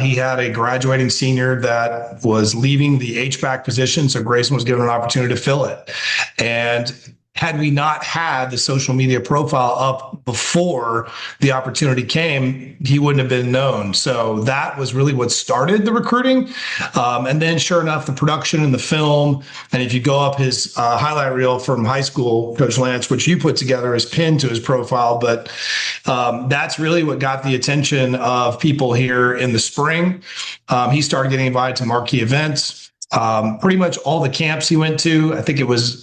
He had a graduating senior that was leaving the H-back position, so Grayson was given an opportunity to fill it. And had we not had the social media profile up before the opportunity came, he wouldn't have been known. So that was really what started the recruiting. And then sure enough, the production and the film, and if you go up his highlight reel from high school, Coach Lance, which you put together, is pinned to his profile. But that's really what got the attention of people here in the spring. He started getting invited to marquee events. Pretty much all the camps he went to, I think it was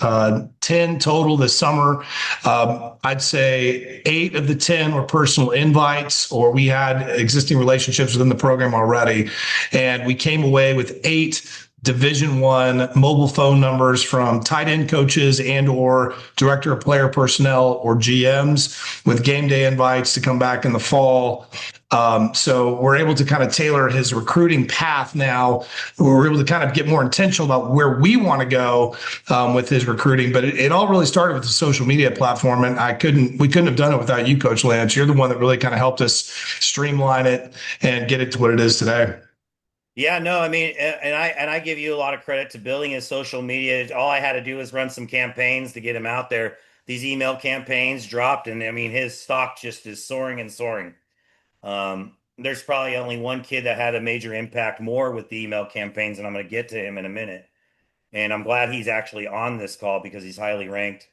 10 total this summer. I'd say 8 of the 10 were personal invites, or we had existing relationships within the program already. And we came away with 8 Division I mobile phone numbers from tight end coaches and or director of player personnel or GMs with game day invites to come back in the fall. So we're able to kind of tailor his recruiting path now. We're able to kind of get more intentional about where we want to go with his recruiting. But it all really started with the social media platform, and we couldn't have done it without you, Coach Lance. You're the one that really kind of helped us streamline it and get it to what it is today. Yeah, no, I mean, and I give you a lot of credit to building his social media. All I had to do was run some campaigns to get him out there. These email campaigns dropped, and I mean, his stock just is soaring and soaring. There's probably only one kid that had a major impact more with the email campaigns, and I'm going to get to him in a minute. And I'm glad he's actually on this call because he's highly ranked.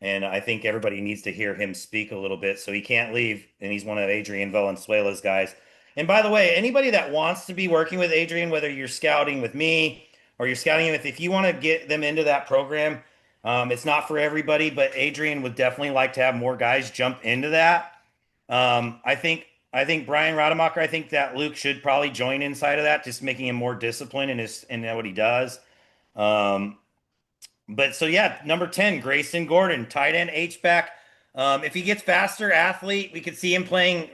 And I think everybody needs to hear him speak a little bit. So he can't leave. And he's one of Adrian Valenzuela's guys. And by the way, anybody that wants to be working with Adrian, whether you're scouting with me or you're scouting him, if you want to get them into that program, it's not for everybody, but Adrian would definitely like to have more guys jump into that. I think Brian Rademacher, I think that Luke should probably join inside of that, just making him more disciplined in what he does. Um, but so yeah, number 10, Grayson Gordon, tight end, H-back. If he gets faster, athlete, we could see him playing.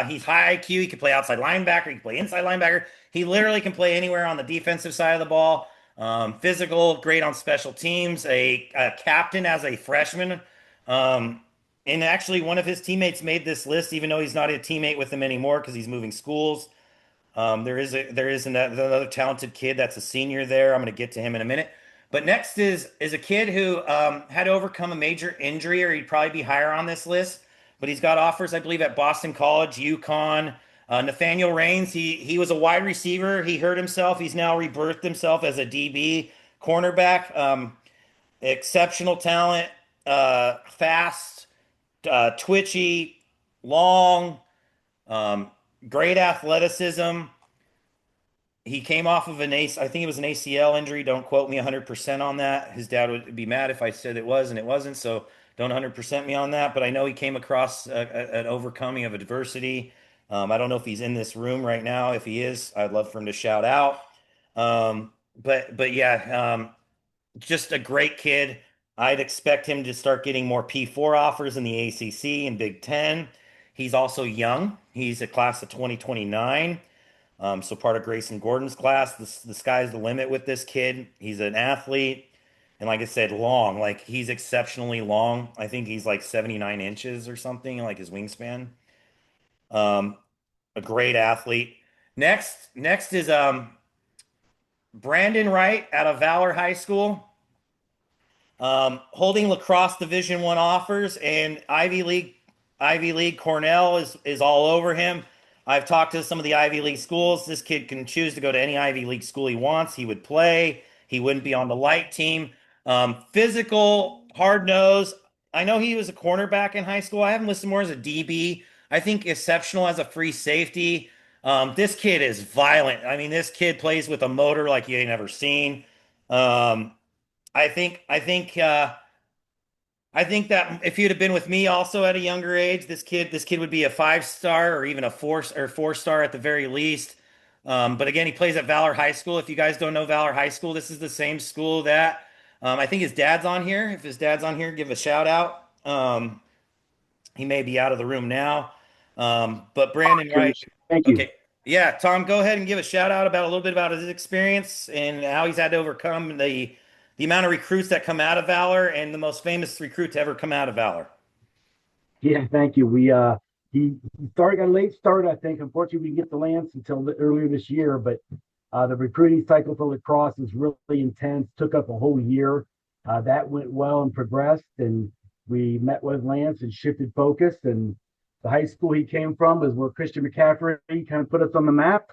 He's high IQ. He could play outside linebacker. He can play inside linebacker. He literally can play anywhere on the defensive side of the ball. Physical, great on special teams. A captain as a freshman. And actually, one of his teammates made this list, even though he's not a teammate with him anymore because he's moving schools. There is another talented kid that's a senior there. I'm going to get to him in a minute. But next is a kid who had to overcome a major injury, or he'd probably be higher on this list. But he's got offers, I believe, at Boston College, UConn. Nathaniel Raines, he was a wide receiver. He hurt himself. He's now rebirthed himself as a DB cornerback. Exceptional talent, fast, twitchy, long, great athleticism. He came off of I think it was an ACL injury. Don't quote me 100% on that. His dad would be mad if I said it was and it wasn't. So don't 100% me on that. But I know he came across an overcoming of adversity. I don't know if he's in this room right now. If he is, I'd love for him to shout out. But yeah, just a great kid. I'd expect him to start getting more P4 offers in the ACC and Big Ten. He's also young. He's a class of 2029. So part of Grayson Gordon's class. The sky's the limit with this kid. He's an athlete. And like I said, long. Like he's exceptionally long. I think he's like 79 inches or something, like his wingspan. Um, a great athlete. Next is Brandon Wright out of Valor High School. Holding lacrosse Division I offers, and Ivy League Cornell is all over him. I've talked to some of the Ivy League schools. This kid can choose to go to any Ivy League school he wants. He would play. He wouldn't be on the light team. Physical, hard nose. I know he was a cornerback in high school. I have him listed more as a DB. I think exceptional as a free safety. This kid is violent. I mean, this kid plays with a motor like you ain't never seen. Um, I think that if you'd have been with me also at a younger age, this kid would be a 5-star or even a 4-star at the very least. But again, he plays at Valor High School. If you guys don't know Valor High School, this is the same school that I think his dad's on here. If his dad's on here, give a shout out. He may be out of the room now. But Brandon Wright. Thank you. Okay. Yeah, Tom, go ahead and give a shout out about a little bit about his experience and how he's had to overcome the amount of recruits that come out of Valor and the most famous recruit to ever come out of Valor. Yeah, thank you. He got a late start, I think. Unfortunately, we didn't get the Lance until earlier this year, but the recruiting cycle for lacrosse is really intense. Took up a whole year. That went well and progressed, and we met with Lance and shifted focus. And the high school he came from is where Christian McCaffrey kind of put us on the map.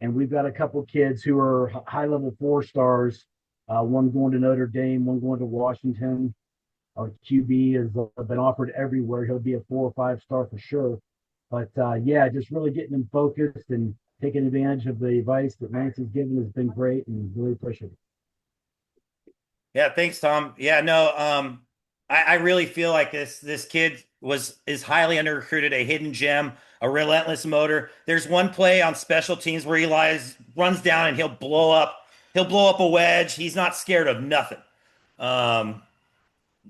And we've got a couple kids who are high level 4 stars. One going to Notre Dame, one going to Washington. Our QB has been offered everywhere. He'll be a 4 or 5 star for sure. But yeah, just really getting him focused and taking advantage of the advice that Lance has given has been great and really appreciative. Yeah, thanks, Tom. Yeah, no, I really feel like this kid is highly under recruited, a hidden gem, a relentless motor. There's one play on special teams where runs down and he'll blow up a wedge. He's not scared of nothing. Um,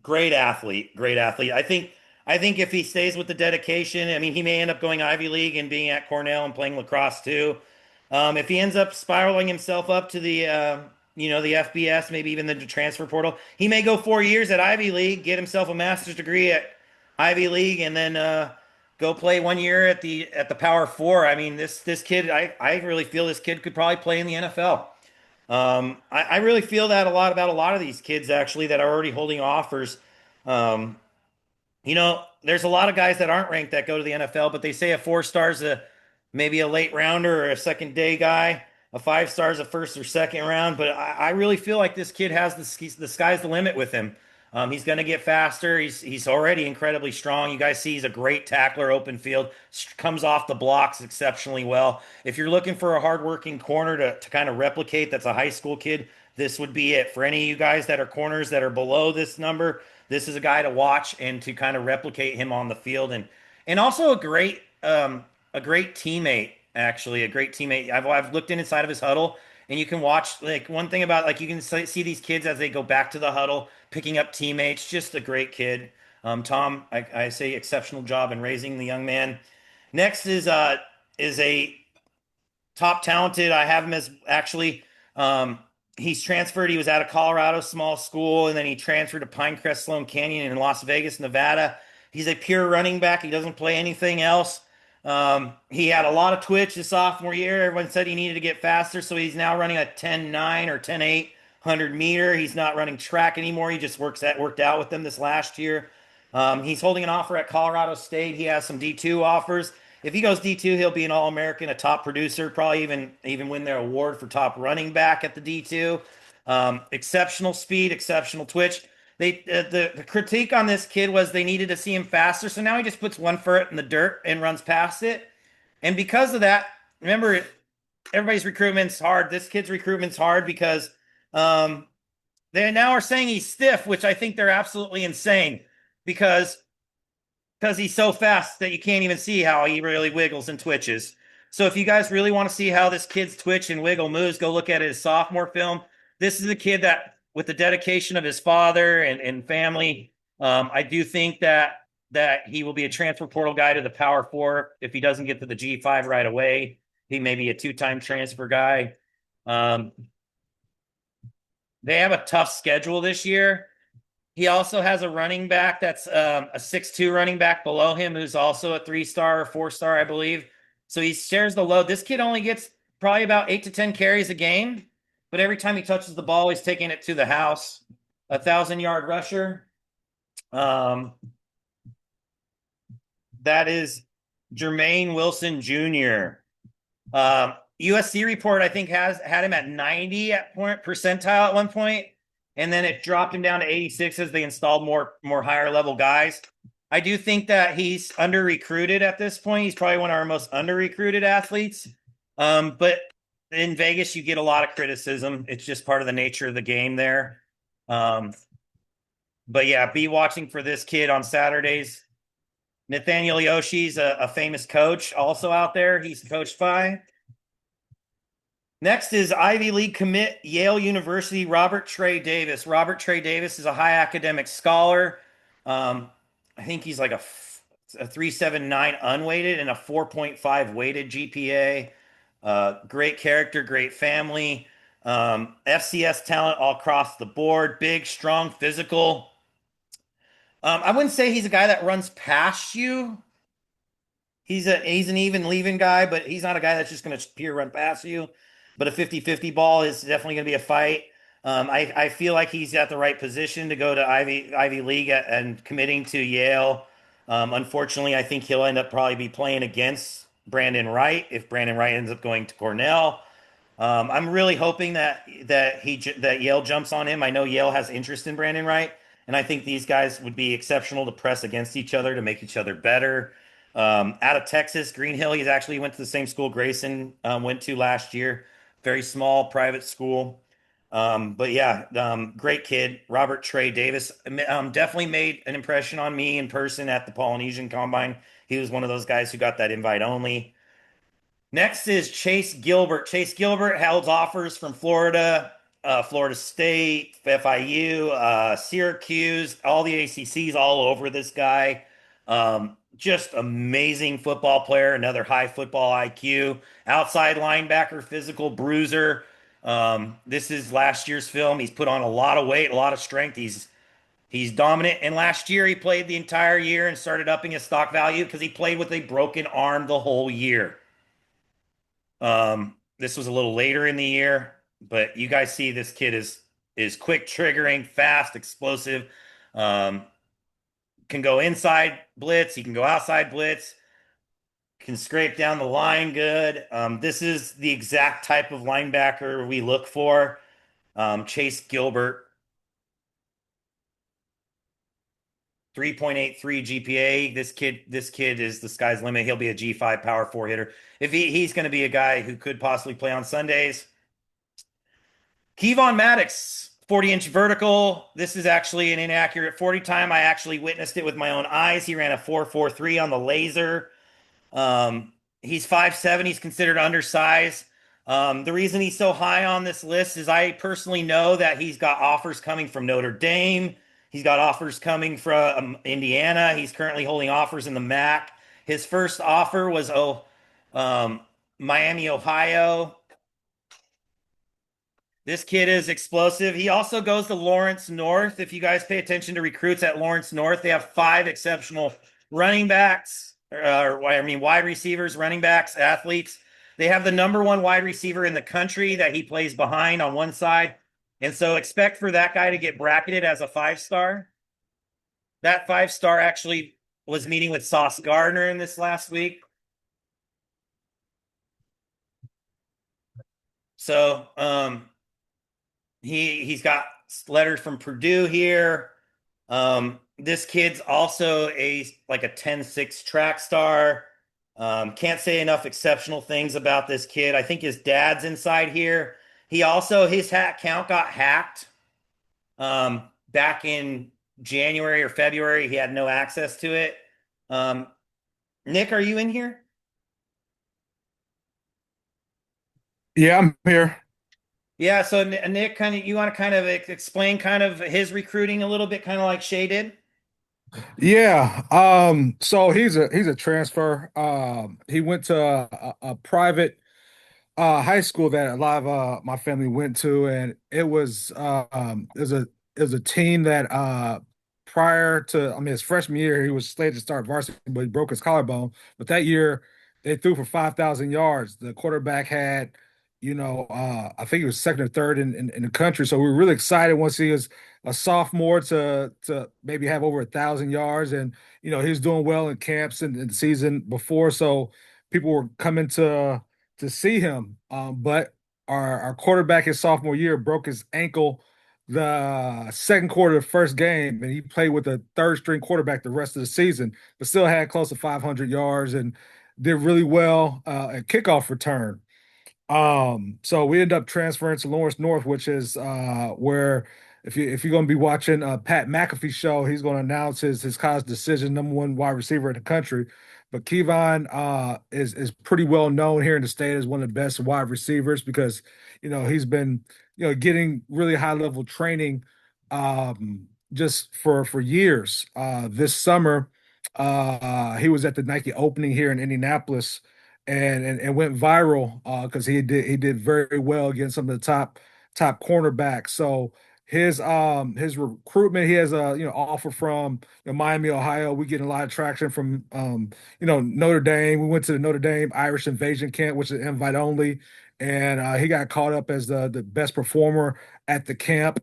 Great athlete, great athlete. I think if he stays with the dedication, I mean, he may end up going Ivy League and being at Cornell and playing lacrosse too. If he ends up spiraling himself up to the FBS, maybe even the transfer portal, he may go 4 years at Ivy League, get himself a master's degree at Ivy League, and then go play 1 year at the Power Four. I mean, this kid, I really feel this kid could probably play in the NFL. I really feel that a lot about a lot of these kids actually that are already holding offers. Um, there's a lot of guys that aren't ranked that go to the NFL, but they say a 4 star is maybe a late rounder or a second day guy. A 5 star is a first or second round. But I really feel like this kid has the sky's the limit with him. He's going to get faster. He's already incredibly strong. You guys see he's a great tackler, open field, comes off the blocks exceptionally well. If you're looking for a hardworking corner to kind of replicate, that's a high school kid, this would be it. For any of you guys that are corners that are below this number, this is a guy to watch and to kind of replicate him on the field, and also a great teammate, actually a great teammate. I've looked inside of his huddle, and you can watch, like, one thing about, like, you can see these kids as they go back to the huddle picking up teammates. Just a great kid. Tom, I say exceptional job in raising the young man. Next is a top talented. I have him as actually, he's transferred. He was out of Colorado small school, and then he transferred to Pinecrest Sloan Canyon in Las Vegas, Nevada. He's a pure running back. He doesn't play anything else. He had a lot of twitch his sophomore year. Everyone said he needed to get faster, so he's now running a 10.9 or 10.8 100 meter. He's not running track anymore. He just worked out with them this last year. He's holding an offer at Colorado State. He has some D2 offers. If he goes D2, he'll be an All-American, a top producer, probably even win their award for top running back at the D2. Exceptional speed, exceptional twitch. The critique on this kid was they needed to see him faster, so now he just puts one foot in the dirt and runs past it. And because of that, remember, everybody's recruitment's hard. This kid's recruitment's hard because they now are saying he's stiff, which I think they're absolutely insane because he's so fast that you can't even see how he really wiggles and twitches. So if you guys really want to see how this kid's twitch and wiggle moves, go look at his sophomore film. This is a kid that, with the dedication of his father and family, I do think that he will be a transfer portal guy to the Power Four if he doesn't get to the G5 right away. He may be a 2-time transfer guy. They have a tough schedule this year. He also has a running back that's a 6'2" running back below him who's also a 3-star or 4-star, I believe. So he shares the load. This kid only gets probably about 8 to 10 carries a game, but every time he touches the ball, he's taking it to the house. 1,000-yard rusher. That is Jermaine Wilson Jr. USC report, I think, has had him at 90 at percentile at one point, and then it dropped him down to 86 as they installed more higher level guys. I do think that he's under recruited at this point. He's probably one of our most under recruited athletes. But in Vegas, you get a lot of criticism. It's just part of the nature of the game there. But yeah, be watching for this kid on Saturdays. Nathaniel Yoshi's a famous coach also out there. He's coached by. Next is Ivy League commit, Yale University, Robert Trey Davis. Robert Trey Davis is a high academic scholar. I think he's like a 3.79 unweighted and a 4.5 weighted GPA. Great character, great family. FCS talent all across the board. Big, strong, physical. I wouldn't say he's a guy that runs past you. He's an even leaving guy, but he's not a guy that's just going to pure run past you. But a 50-50 ball is definitely going to be a fight. I feel like he's at the right position to go to Ivy League and committing to Yale. Unfortunately, I think he'll end up probably be playing against Brandon Wright if Brandon Wright ends up going to Cornell. I'm really hoping that Yale jumps on him. I know Yale has interest in Brandon Wright, and I think these guys would be exceptional to press against each other to make each other better. Out of Texas, Greenhill, he's actually went to the same school Grayson went to last year. Very small private school. But yeah, great kid. Robert Trey Davis definitely made an impression on me in person at the Polynesian Combine. He was one of those guys who got that invite only. Next is Chase Gilbert. Chase Gilbert held offers from Florida, Florida State, FIU, Syracuse, all the ACCs all over this guy. Just amazing football player, another high football IQ, outside linebacker, physical bruiser. This is last year's film. He's put on a lot of weight, a lot of strength. He's dominant. And last year he played the entire year and started upping his stock value because he played with a broken arm the whole year. This was a little later in the year, but you guys see this kid is quick triggering, fast, explosive. Um, can go inside blitz, he can go outside blitz, can scrape down the line good. This is the exact type of linebacker we look for. Chase Gilbert, 3.83 GPA. This kid is the sky's limit. He'll be a G5 power four hitter. If he's going to be a guy who could possibly play on Sundays. Kevon Maddox, 40-inch vertical. This is actually an inaccurate 40 time. I actually witnessed it with my own eyes. He ran a 4.43 on the laser. He's 5'7". He's considered undersized. The reason he's so high on this list is I personally know that he's got offers coming from Notre Dame. He's got offers coming from Indiana. He's currently holding offers in the MAC. His first offer was Miami, Ohio. This kid is explosive. He also goes to Lawrence North. If you guys pay attention to recruits at Lawrence North, they have 5 exceptional running backs, wide receivers, running backs, athletes. They have the number 1 wide receiver in the country that he plays behind on one side. And so expect for that guy to get bracketed as a 5-star. That 5-star actually was meeting with Sauce Gardner in this last week. So he's got letters from Purdue here. This kid's also a 10-6 track star. Can't say enough exceptional things about this kid. I think his dad's inside here. His hat count got hacked back in January or February. He had no access to it. Nick, are you in here? Yeah, I'm here. Yeah, so Nick, you want to kind of explain kind of his recruiting a little bit, kind of like Shay did? Yeah. So he's a transfer. He went to a private high school that a lot of my family went to, and it was a team that prior to, I mean, his freshman year he was slated to start varsity, but he broke his collarbone. But that year they threw for 5,000 yards. The quarterback had, I think he was second or third in the country. So we were really excited once he was a sophomore to maybe have over 1,000 yards, and he was doing well in camps and the season before. So people were coming to see him. But our quarterback his sophomore year broke his ankle the second quarter of the first game, and he played with a third string quarterback the rest of the season, but still had close to 500 yards and did really well at kickoff return. So we end up transferring to Lawrence North, which is where if you're going to be watching Pat McAfee show, he's going to announce his college decision, number 1 wide receiver in the country. But Kevon is pretty well known here in the state as one of the best wide receivers because he's been getting really high level training just for years. This summer he was at the Nike opening here in Indianapolis and went viral because he did very well against some of the top cornerbacks. So his recruitment, he has a offer from Miami, Ohio. We get a lot of traction from Notre Dame. We went to the Notre Dame Irish Invasion Camp, which is invite only, and he got caught up as the best performer at the camp.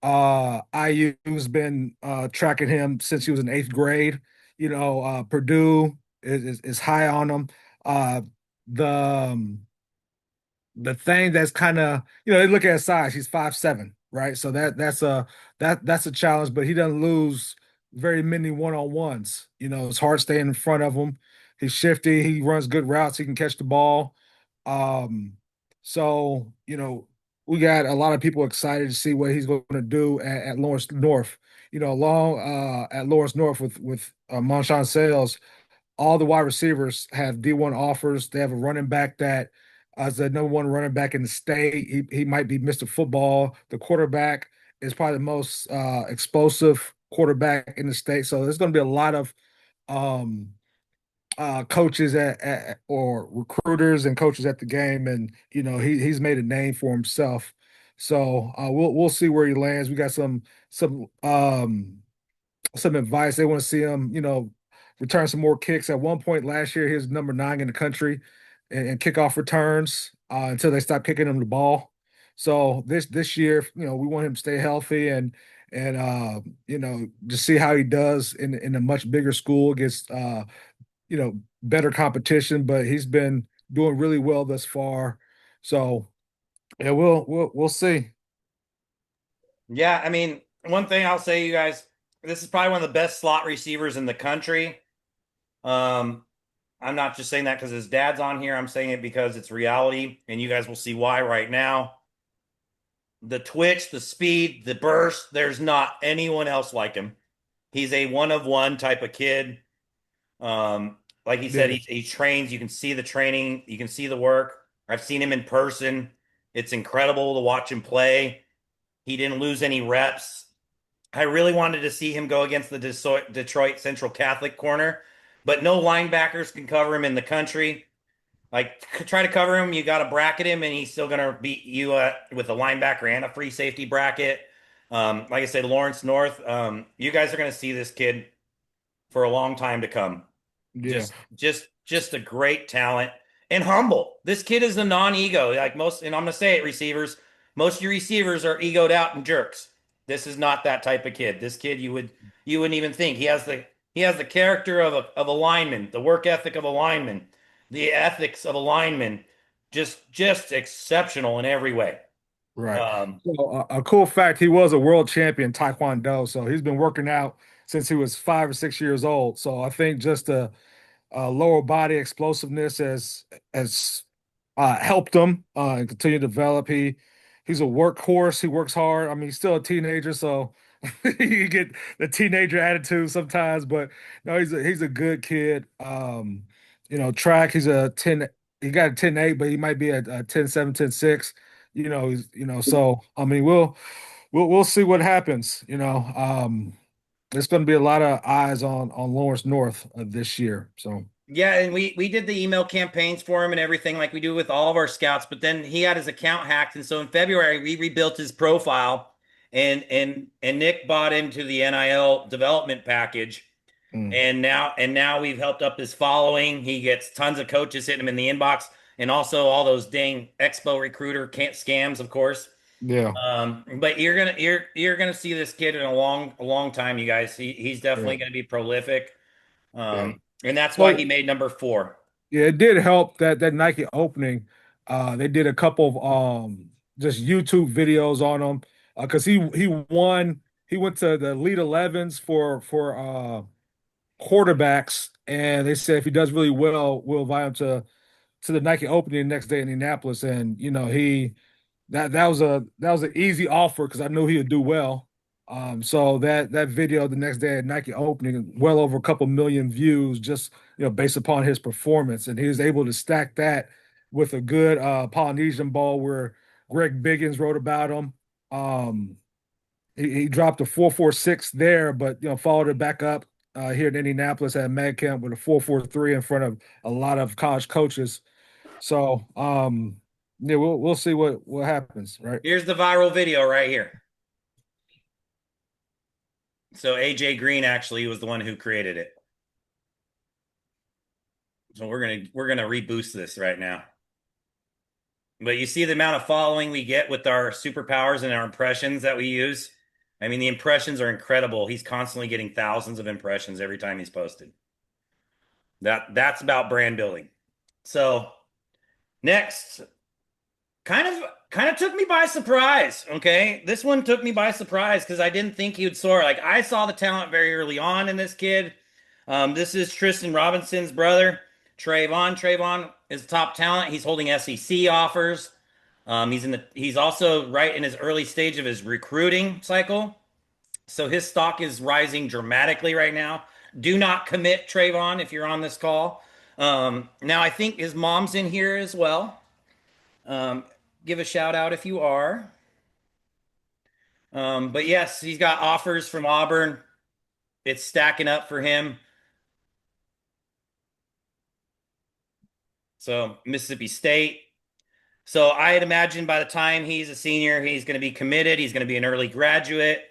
IU's been tracking him since he was in eighth grade. Purdue is high on him. Uh, the the thing that's kind of they look at his size. He's 5'7", right? So that's a challenge. But he doesn't lose very many one-on-ones. It's hard staying in front of him. He's shifty. He runs good routes. He can catch the ball. Um, so we got a lot of people excited to see what he's going to do at Lawrence North. Along at Lawrence North with Monshawn Sales, all the wide receivers have D1 offers. They have a running back that as the number one running back in the state. He might be Mr. Football. The quarterback is probably the most explosive quarterback in the state. So there's going to be a lot of um, coaches or recruiters and coaches at the game, and he's made a name for himself. So we'll see where he lands. We got some advice. They want to see him, return some more kicks. At one point last year, he was number 9 in the country in kickoff returns until they stopped kicking him the ball. So this year, we want him to stay healthy and just see how he does in a much bigger school against better competition. But he's been doing really well thus far. So yeah, we'll see. Yeah, I mean, one thing I'll say, you guys, this is probably one of the best slot receivers in the country. I'm not just saying that because his dad's on here. I'm saying it because it's reality, and you guys will see why right now. The twitch, the speed, the burst, there's not anyone else like him. He's a one of one type of kid. Like he said, Yeah. he trains. You can see the training, you can see the work. I've seen him in person. It's incredible to watch him play. He didn't lose any reps. I really wanted to see him go against the Detroit Central Catholic corner, but no linebackers can cover him in the country. Like, try to cover him, you got to bracket him, and he's still going to beat you with a linebacker and a free safety bracket. Like I said, Lawrence North, you guys are going to see this kid for a long time to come. Yeah. Just a great talent and humble. This kid is a non-ego. Like most, and I'm gonna say it, receivers. Most of your receivers are egoed out and jerks. This is not that type of kid. This kid you wouldn't even think. He has the character of a lineman, the work ethic of a lineman, the ethics of a lineman. Just exceptional in every way. Right. Um, So a cool fact, he was a world champion Taekwondo. So he's been working out since he was 5 or 6 years old. So I think just lower body explosiveness has helped him and continue to develop. He's a workhorse. He works hard. I mean, he's still a teenager, so you get the teenager attitude sometimes. But no, he's a good kid. Track. He's a 10. He got a 10.8, but he might be a 10.7, 10.6. So I mean, we'll see what happens. There's going to be a lot of eyes on Lawrence North this year. So Yeah, and we did the email campaigns for him and everything like we do with all of our scouts, but then he had his account hacked, and so in February we rebuilt his profile, and Nick bought into the NIL development package, mm, and now we've helped up his following. He gets tons of coaches hitting him in the inbox, and also all those dang Expo recruiter can't scams, of course. yeah, But you're gonna see this kid in a long time, you guys. He's yeah, definitely gonna be prolific. yeah. And that's why he Well, made number 4. yeah, it did help that Nike opening. They did a couple of just YouTube videos on him because he won. He went to the Elite 11s for quarterbacks, and they said if he does really well, we'll invite him to the Nike opening the next day in Indianapolis. And that was an easy offer because I knew he would do well. So that video the next day at Nike opening, well over a couple million views, just based upon his performance, and he was able to stack that with a good Polynesian ball where Greg Biggins wrote about him. Um, he dropped a 4.46 there, but followed it back up here in Indianapolis at Mag Camp with a 4.43 in front of a lot of college coaches. So yeah, we'll see what happens, right? Here's the viral video right here. So AJ Green actually was the one who created it. So we're gonna reboost this right now. But you see the amount of following we get with our superpowers and our impressions that we use. I mean, the impressions are incredible. He's constantly getting thousands of impressions every time he's posted. That's about brand building. So next, kind of took me by surprise. Okay, this one took me by surprise because I didn't think he would soar. Like I saw the talent very early on in this kid. This is Tristan Robinson's brother, Trayvon. Trayvon is top talent. He's holding SEC offers. He's also right in his early stage of his recruiting cycle. So his stock is rising dramatically right now. Do not commit, Trayvon, if you're on this call. Now I think his mom's in here as well. Um, give a shout out if you are. But yes, he's got offers from Auburn. It's stacking up for him. So Mississippi State. So I'd imagine by the time he's a senior, he's going to be committed. He's going to be an early graduate.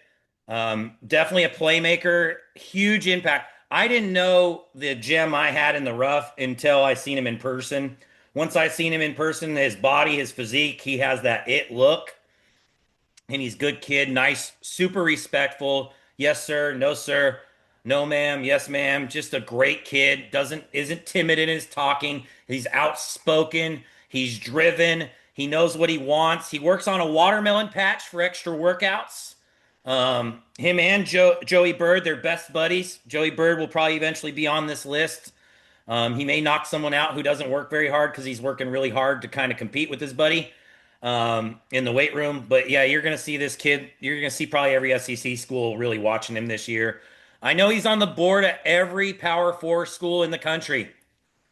Definitely a playmaker, huge impact. I didn't know the gem I had in the rough until I seen him in person. Once I seen him in person, his body, his physique, he has that it look. And he's a good kid, nice, super respectful. Yes, sir. No, sir. No, ma'am. Yes, ma'am. Just a great kid. Isn't timid in his talking. He's outspoken. He's driven. He knows what he wants. He works on a watermelon patch for extra workouts. Him and Joey Bird, they're best buddies. Joey Bird will probably eventually be on this list. He may knock someone out who doesn't work very hard because he's working really hard to kind of compete with his buddy in the weight room. But yeah, you're going to see this kid. You're going to see probably every SEC school really watching him this year. I know he's on the board at every Power Four school in the country.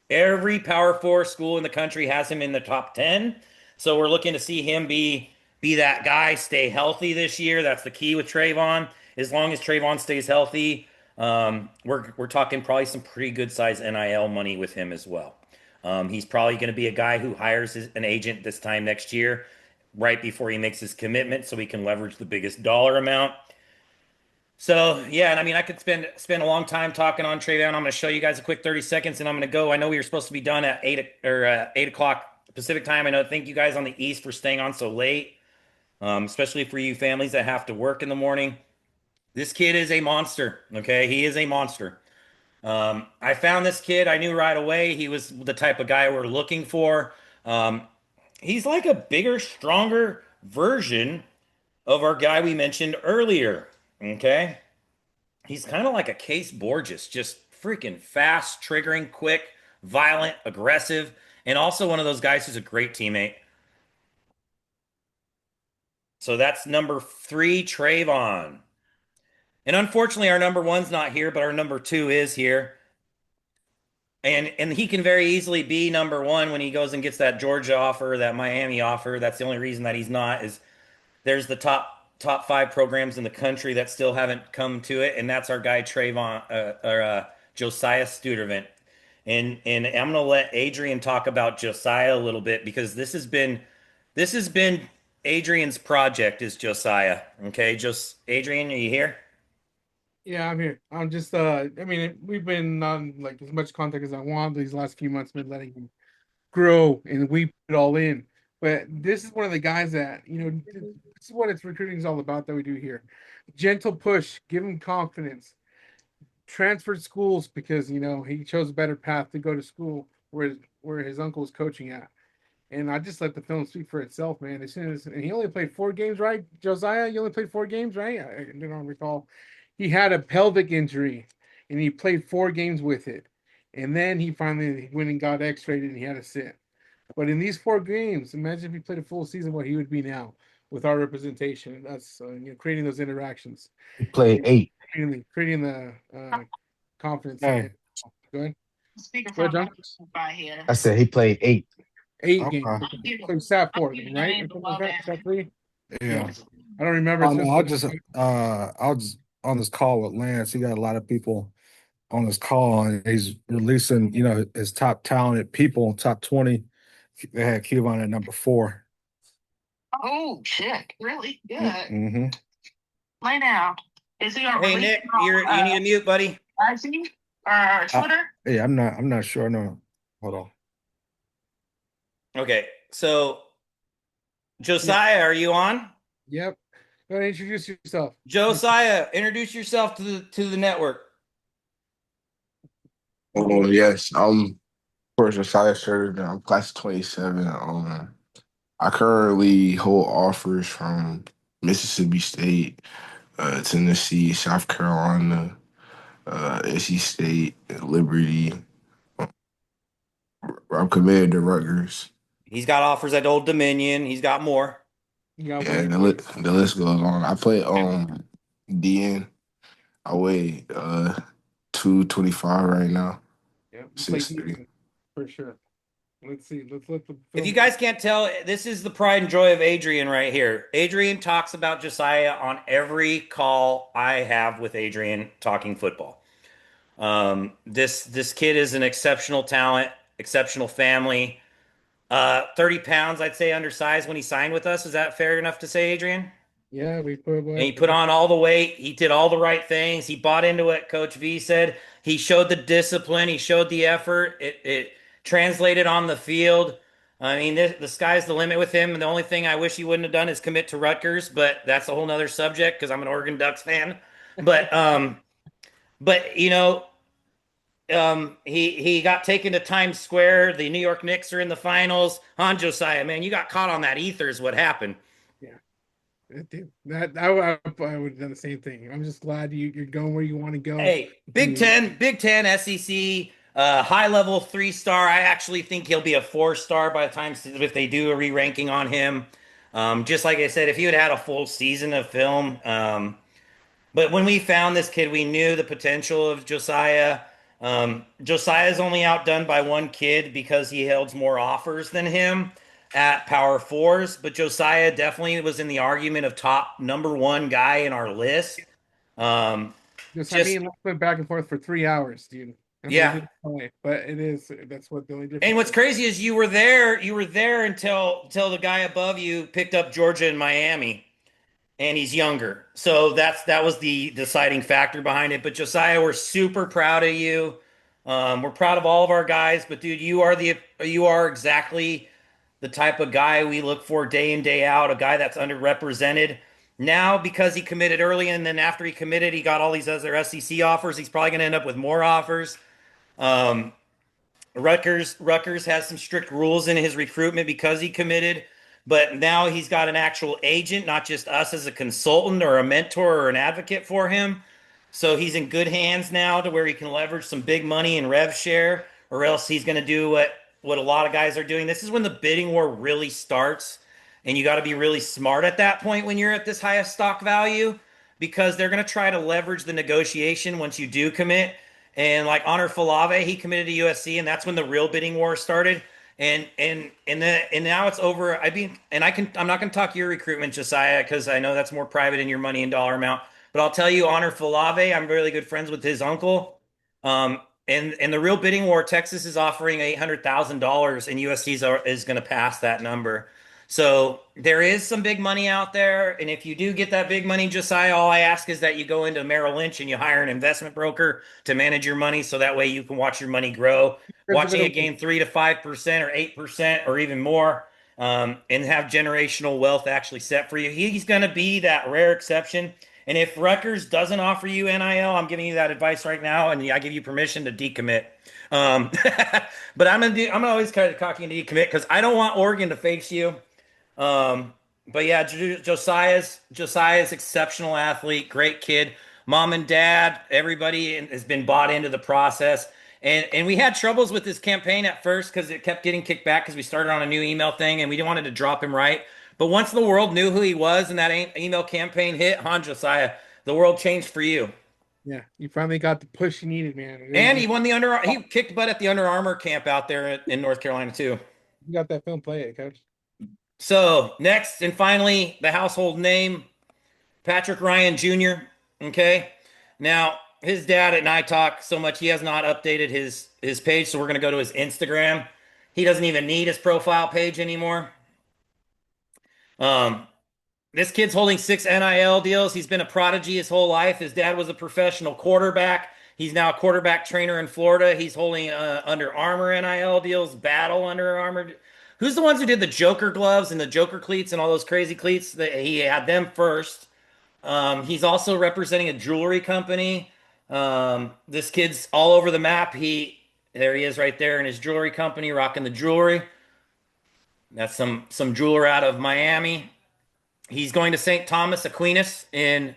Every Power Four school in the country has him in the top 10. So we're looking to see him be that guy, stay healthy this year. That's the key with Trayvon. As long as Trayvon stays healthy, we're talking probably some pretty good size NIL money with him as well. He's probably going to be a guy who hires an agent this time next year, right before he makes his commitment, so he can leverage the biggest dollar amount. So yeah, and I mean, I could spend a long time talking on Trayvon. I'm going to show you guys a quick 30 seconds, and I'm going to go. I know we were supposed to be done at 8 o'clock Pacific time. I know. Thank you guys on the East for staying on so late, especially for you families that have to work in the morning. This kid is a monster. Okay, he is a monster. I found this kid. I knew right away he was the type of guy we're looking for. Um, he's like a bigger, stronger version of our guy we mentioned earlier. Okay. He's kind of like a Case Borges, just freaking fast, triggering, quick, violent, aggressive, and also one of those guys who's a great teammate. So that's number 3, Trayvon. And unfortunately, our number 1's not here, but our number 2 is here. And he can very easily be number 1 when he goes and gets that Georgia offer, that Miami offer. That's the only reason that he's not is there's the top 5 programs in the country that still haven't come to it, and that's our guy Trayvon Josiah Studervant. And I'm gonna let Adrian talk about Josiah a little bit because this has been Adrian's project is Josiah. Okay, just Adrian, are you here? Yeah, I'm here. I'm just I mean, we've been on like as much contact as I want these last few months, been letting him grow and we put it all in. But this is one of the guys that, this is what it's recruiting is all about that we do here. Gentle push, give him confidence, transferred schools because he chose a better path to go to school where his uncle was coaching at. And I just let the film speak for itself, man. As soon as and he only played 4 games, right? Josiah, you only played 4 games, right? I don't recall. He had a pelvic injury and he played 4 games with it. And then he finally went and got x-rayed and he had to sit. But in these 4 games, imagine if he played a full season, what he would be now with our representation. That's creating those interactions, He played eight. creating the confidence. Hey, Go ahead. Speaking Go ahead, from John. by here. I said he played eight. 8 games. okay. Okay. So he sat 4 then, right? Or something like that. Sat 3. Yeah. I don't remember. Oh, It's no, been I'll just on this call with Lance. He got a lot of people on this call, and he's releasing, his top talented people, top 20. They had Kevon at number 4. Oh shit! Really good. Mm-hmm. Lay down. Is he on Hey release Nick, on, you need to mute, buddy. IG or Twitter? Yeah, I'm not sure. No, hold on. Okay, so Josiah, are you on? Yep. Go ahead and introduce yourself. Josiah, introduce yourself to the network. Oh yes, of course Josiah Sheridan. I'm class of 27. I currently hold offers from Mississippi State, Tennessee, South Carolina, NC State, Liberty. I'm committed to Rutgers. He's got offers at Old Dominion. He's got more. You got Yeah, one. the list goes on. I play DN. I weigh 225 right now. Yeah, you play 6'3". defense for sure. Let's see. Let's let the If you film. guys can't tell, this is the pride and joy of Adrian right here. Adrian talks about Josiah on every call I have with Adrian talking football. This kid is an exceptional talent, exceptional family. 30 pounds, I'd say, undersized when he signed with us. Is that fair enough to say, Adrian? Yeah, we put And what? he put on all the weight. He did all the right things. He bought into what Coach V said. He showed the discipline. He showed the effort. It translated on the field. I mean, the sky's the limit with him. And the only thing I wish he wouldn't have done is commit to Rutgers, but that's a whole nother subject because I'm an Oregon Ducks fan. But but he got taken to Times Square. The New York Knicks are in the finals. Han Josiah, man, you got caught on that ether is what happened. Yeah, dude. I would have done the same thing. I'm just glad you're going where you want to go. Hey, Big Ten, SEC, high level 3-star. I actually think he'll be a 4-star by the time if they do a re-ranking on him. Just like I said, if he had had a full season of film, but when we found this kid, we knew the potential of Josiah. Josiah's only outdone by one kid because he holds more offers than him at Power Fours, but Josiah definitely was in the argument of top number one guy in our list. Um, Just I just mean, let's went back and forth for 3 hours, dude. I mean, yeah. but it is that's what the only difference. And what's crazy is you were there. You were there until the guy above you picked up Georgia and Miami, and he's younger. So that was the deciding factor behind it. But Josiah, we're super proud of you. We're proud of all of our guys. But dude, you are exactly the type of guy we look for day in day out. A guy that's underrepresented. Now because he committed early, and then after he committed, he got all these other SEC offers. He's probably going to end up with more offers. Um, Rutgers has some strict rules in his recruitment because he committed, but now he's got an actual agent, not just us as a consultant or a mentor or an advocate for him. So he's in good hands now to where he can leverage some big money and rev share, or else he's going to do what a lot of guys are doing. This is when the bidding war really starts, and you got to be really smart at that point when you're at this highest stock value because they're going to try to leverage the negotiation once you do commit. And like Honor Falave, he committed to USC, and that's when the real bidding war started. And now it's over. I'm not going to talk your recruitment, Josiah, because I know that's more private in your money and dollar amount. But I'll tell you, Honor Falave, I'm really good friends with his uncle. And the real bidding war, Texas is offering $800,000, and USC is going to pass that number. So there is some big money out there, and if you do get that big money, Josiah, all I ask is that you go into Merrill Lynch and you hire an investment broker to manage your money, so that way you can watch your money grow, watching it gain 3 to 5% or 8% or even more, and have generational wealth actually set for you. He's going to be that rare exception. And if Rutgers doesn't offer you NIL, I'm giving you that advice right now, and I give you permission to decommit. But I'm always kind of cocky to decommit because I don't want Oregon to face you. But yeah, Josiah's exceptional athlete, great kid. Mom and dad, everybody has been bought into the process. And we had troubles with this campaign at first because it kept getting kicked back because we started on a new email thing and we didn't wanted to drop him right. But once the world knew who he was and that email campaign hit, Han Josiah, the world changed for you. Yeah, you finally got the push you needed, man. And he won he kicked butt at the Under Armour camp out there in North Carolina too. You got that film, play it, coach. So next and finally, the household name, Patrick Ryan Jr. Okay. Now, his dad and I talk so much, he has not updated his page, so we're going to go to his Instagram. He doesn't even need his profile page anymore. This kid's holding 6 NIL deals. He's been a prodigy his whole life. His dad was a professional quarterback. He's now a quarterback trainer in Florida. He's holding Under Armour NIL deals, Battle Under Armour. Who's the ones who did the Joker gloves and the Joker cleats and all those crazy cleats? He had them first. He's also representing a jewelry company. This kid's all over the map. There he is right there in his jewelry company, rocking the jewelry. That's some jeweler out of Miami. He's going to St. Thomas Aquinas in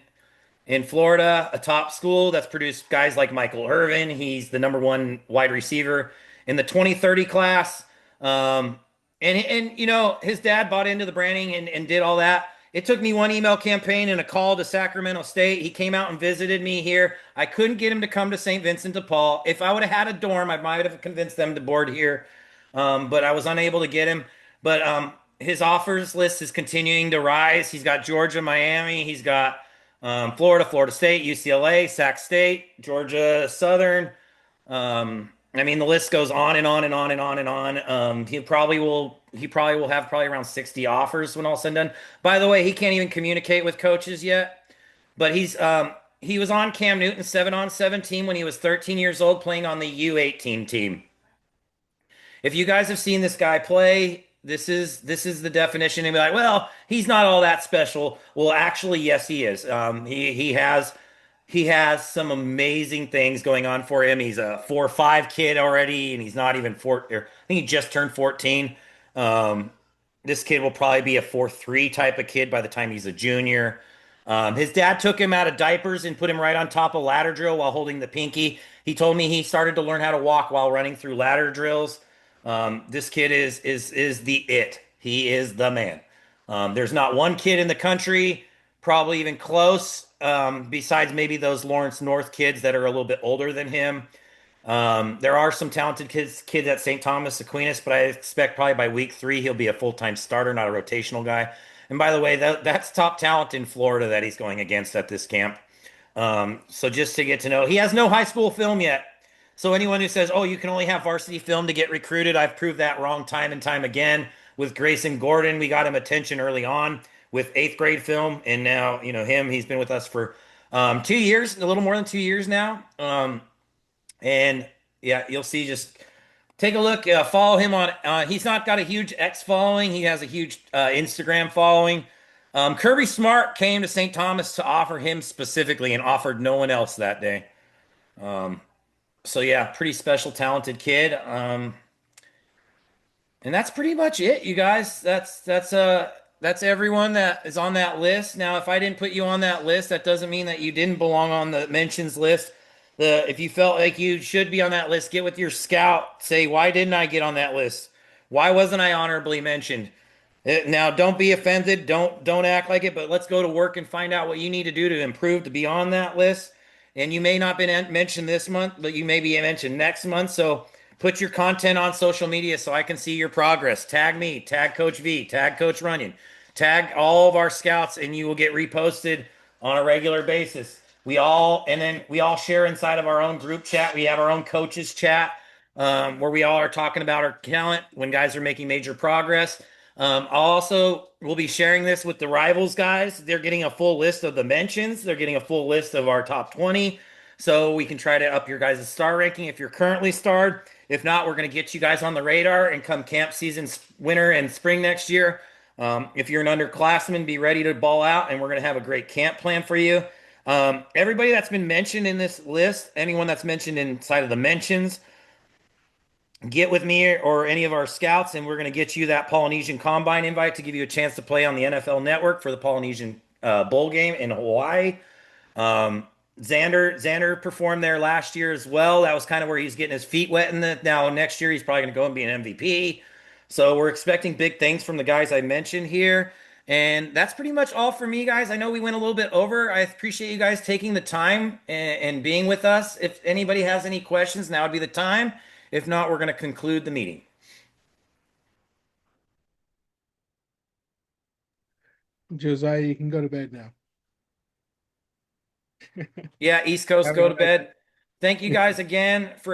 Florida, a top school that's produced guys like Michael Irvin. He's the number one wide receiver in the 2030 class. And you know, his dad bought into the branding and did all that. It took me one email campaign and a call to Sacramento State. He came out and visited me here. I couldn't get him to come to St. Vincent de Paul. If I would have had a dorm, I might have convinced them to board here. But I was unable to get him. But his offers list is continuing to rise. He's got Georgia, Miami. He's got Florida, Florida State, UCLA, Sac State, Georgia Southern. I mean, the list goes on and on and on and on and on. He probably will have probably around 60 offers when all said and done. By the way, he can't even communicate with coaches yet, but he was on Cam Newton's 7-on-7 when he was 13 years old playing on the U18 team. If you guys have seen this guy play, this is the definition. And be like, well, he's not all that special. Well, actually, yes, he is. He has some amazing things going on for him. He's a 4-5 kid already, and he's not even four. I think he just turned 14. Um, this kid will probably be a 4-3 type of kid by the time he's a junior. His dad took him out of diapers and put him right on top of ladder drill while holding the pinky. He told me he started to learn how to walk while running through ladder drills. This kid is the it. He is the man. There's not one kid in the country, probably even close, besides maybe those Lawrence North kids that are a little bit older than him. There are some talented kids at St. Thomas Aquinas, but I expect probably by week 3 he'll be a full-time starter, not a rotational guy. And by the way, that's top talent in Florida that he's going against at this camp. So just to get to know, he has no high school film yet. So anyone who says, "Oh, you can only have varsity film to get recruited," I've proved that wrong time and time again. With Grayson Gordon, we got him attention early on with 8th grade film, and now you know him. He's been with us for 2 years, a little more than 2 years now. And yeah, you'll see. Just take a look. Follow him on. He's not got a huge X following. He has a huge Instagram following. Kirby Smart came to St. Thomas to offer him specifically and offered no one else that day. So yeah, pretty special, talented kid. And that's pretty much it, you guys. That's everyone that is on that list. Now, if I didn't put you on that list, that doesn't mean that you didn't belong on the mentions list. If you felt like you should be on that list, get with your scout. Say, why didn't I get on that list? Why wasn't I honorably mentioned? Now, don't be offended. Don't act like it. But let's go to work and find out what you need to do to improve to be on that list. And you may not be mentioned this month, but you may be mentioned next month. So put your content on social media so I can see your progress. Tag me, tag Coach V, tag Coach Runyon, tag all of our scouts, and you will get reposted on a regular basis. And then we all share inside of our own group chat. We have our own coaches chat where we all are talking about our talent when guys are making major progress. We'll be sharing this with the rivals guys. They're getting a full list of the mentions. They're getting a full list of our top 20. So we can try to up your guys' star ranking if you're currently starred. If not, we're going to get you guys on the radar and come camp season, winter and spring next year. If you're an underclassman, be ready to ball out, and we're going to have a great camp plan for you. Everybody that's been mentioned in this list, anyone that's mentioned inside of the mentions, get with me or any of our scouts, and we're going to get you that Polynesian Combine invite to give you a chance to play on the NFL Network for the Polynesian Bowl game in Hawaii. Xander performed there last year as well. That was kind of where he's getting his feet wet now next year he's probably going to go and be an MVP. So we're expecting big things from the guys I mentioned here. And that's pretty much all for me, guys. I know we went a little bit over. I appreciate you guys taking the time and being with us. If anybody has any questions, now would be the time. If not, we're going to conclude the meeting. Josiah, you can go to bed now. Yeah, East Coast, go to bed. Thank you guys again for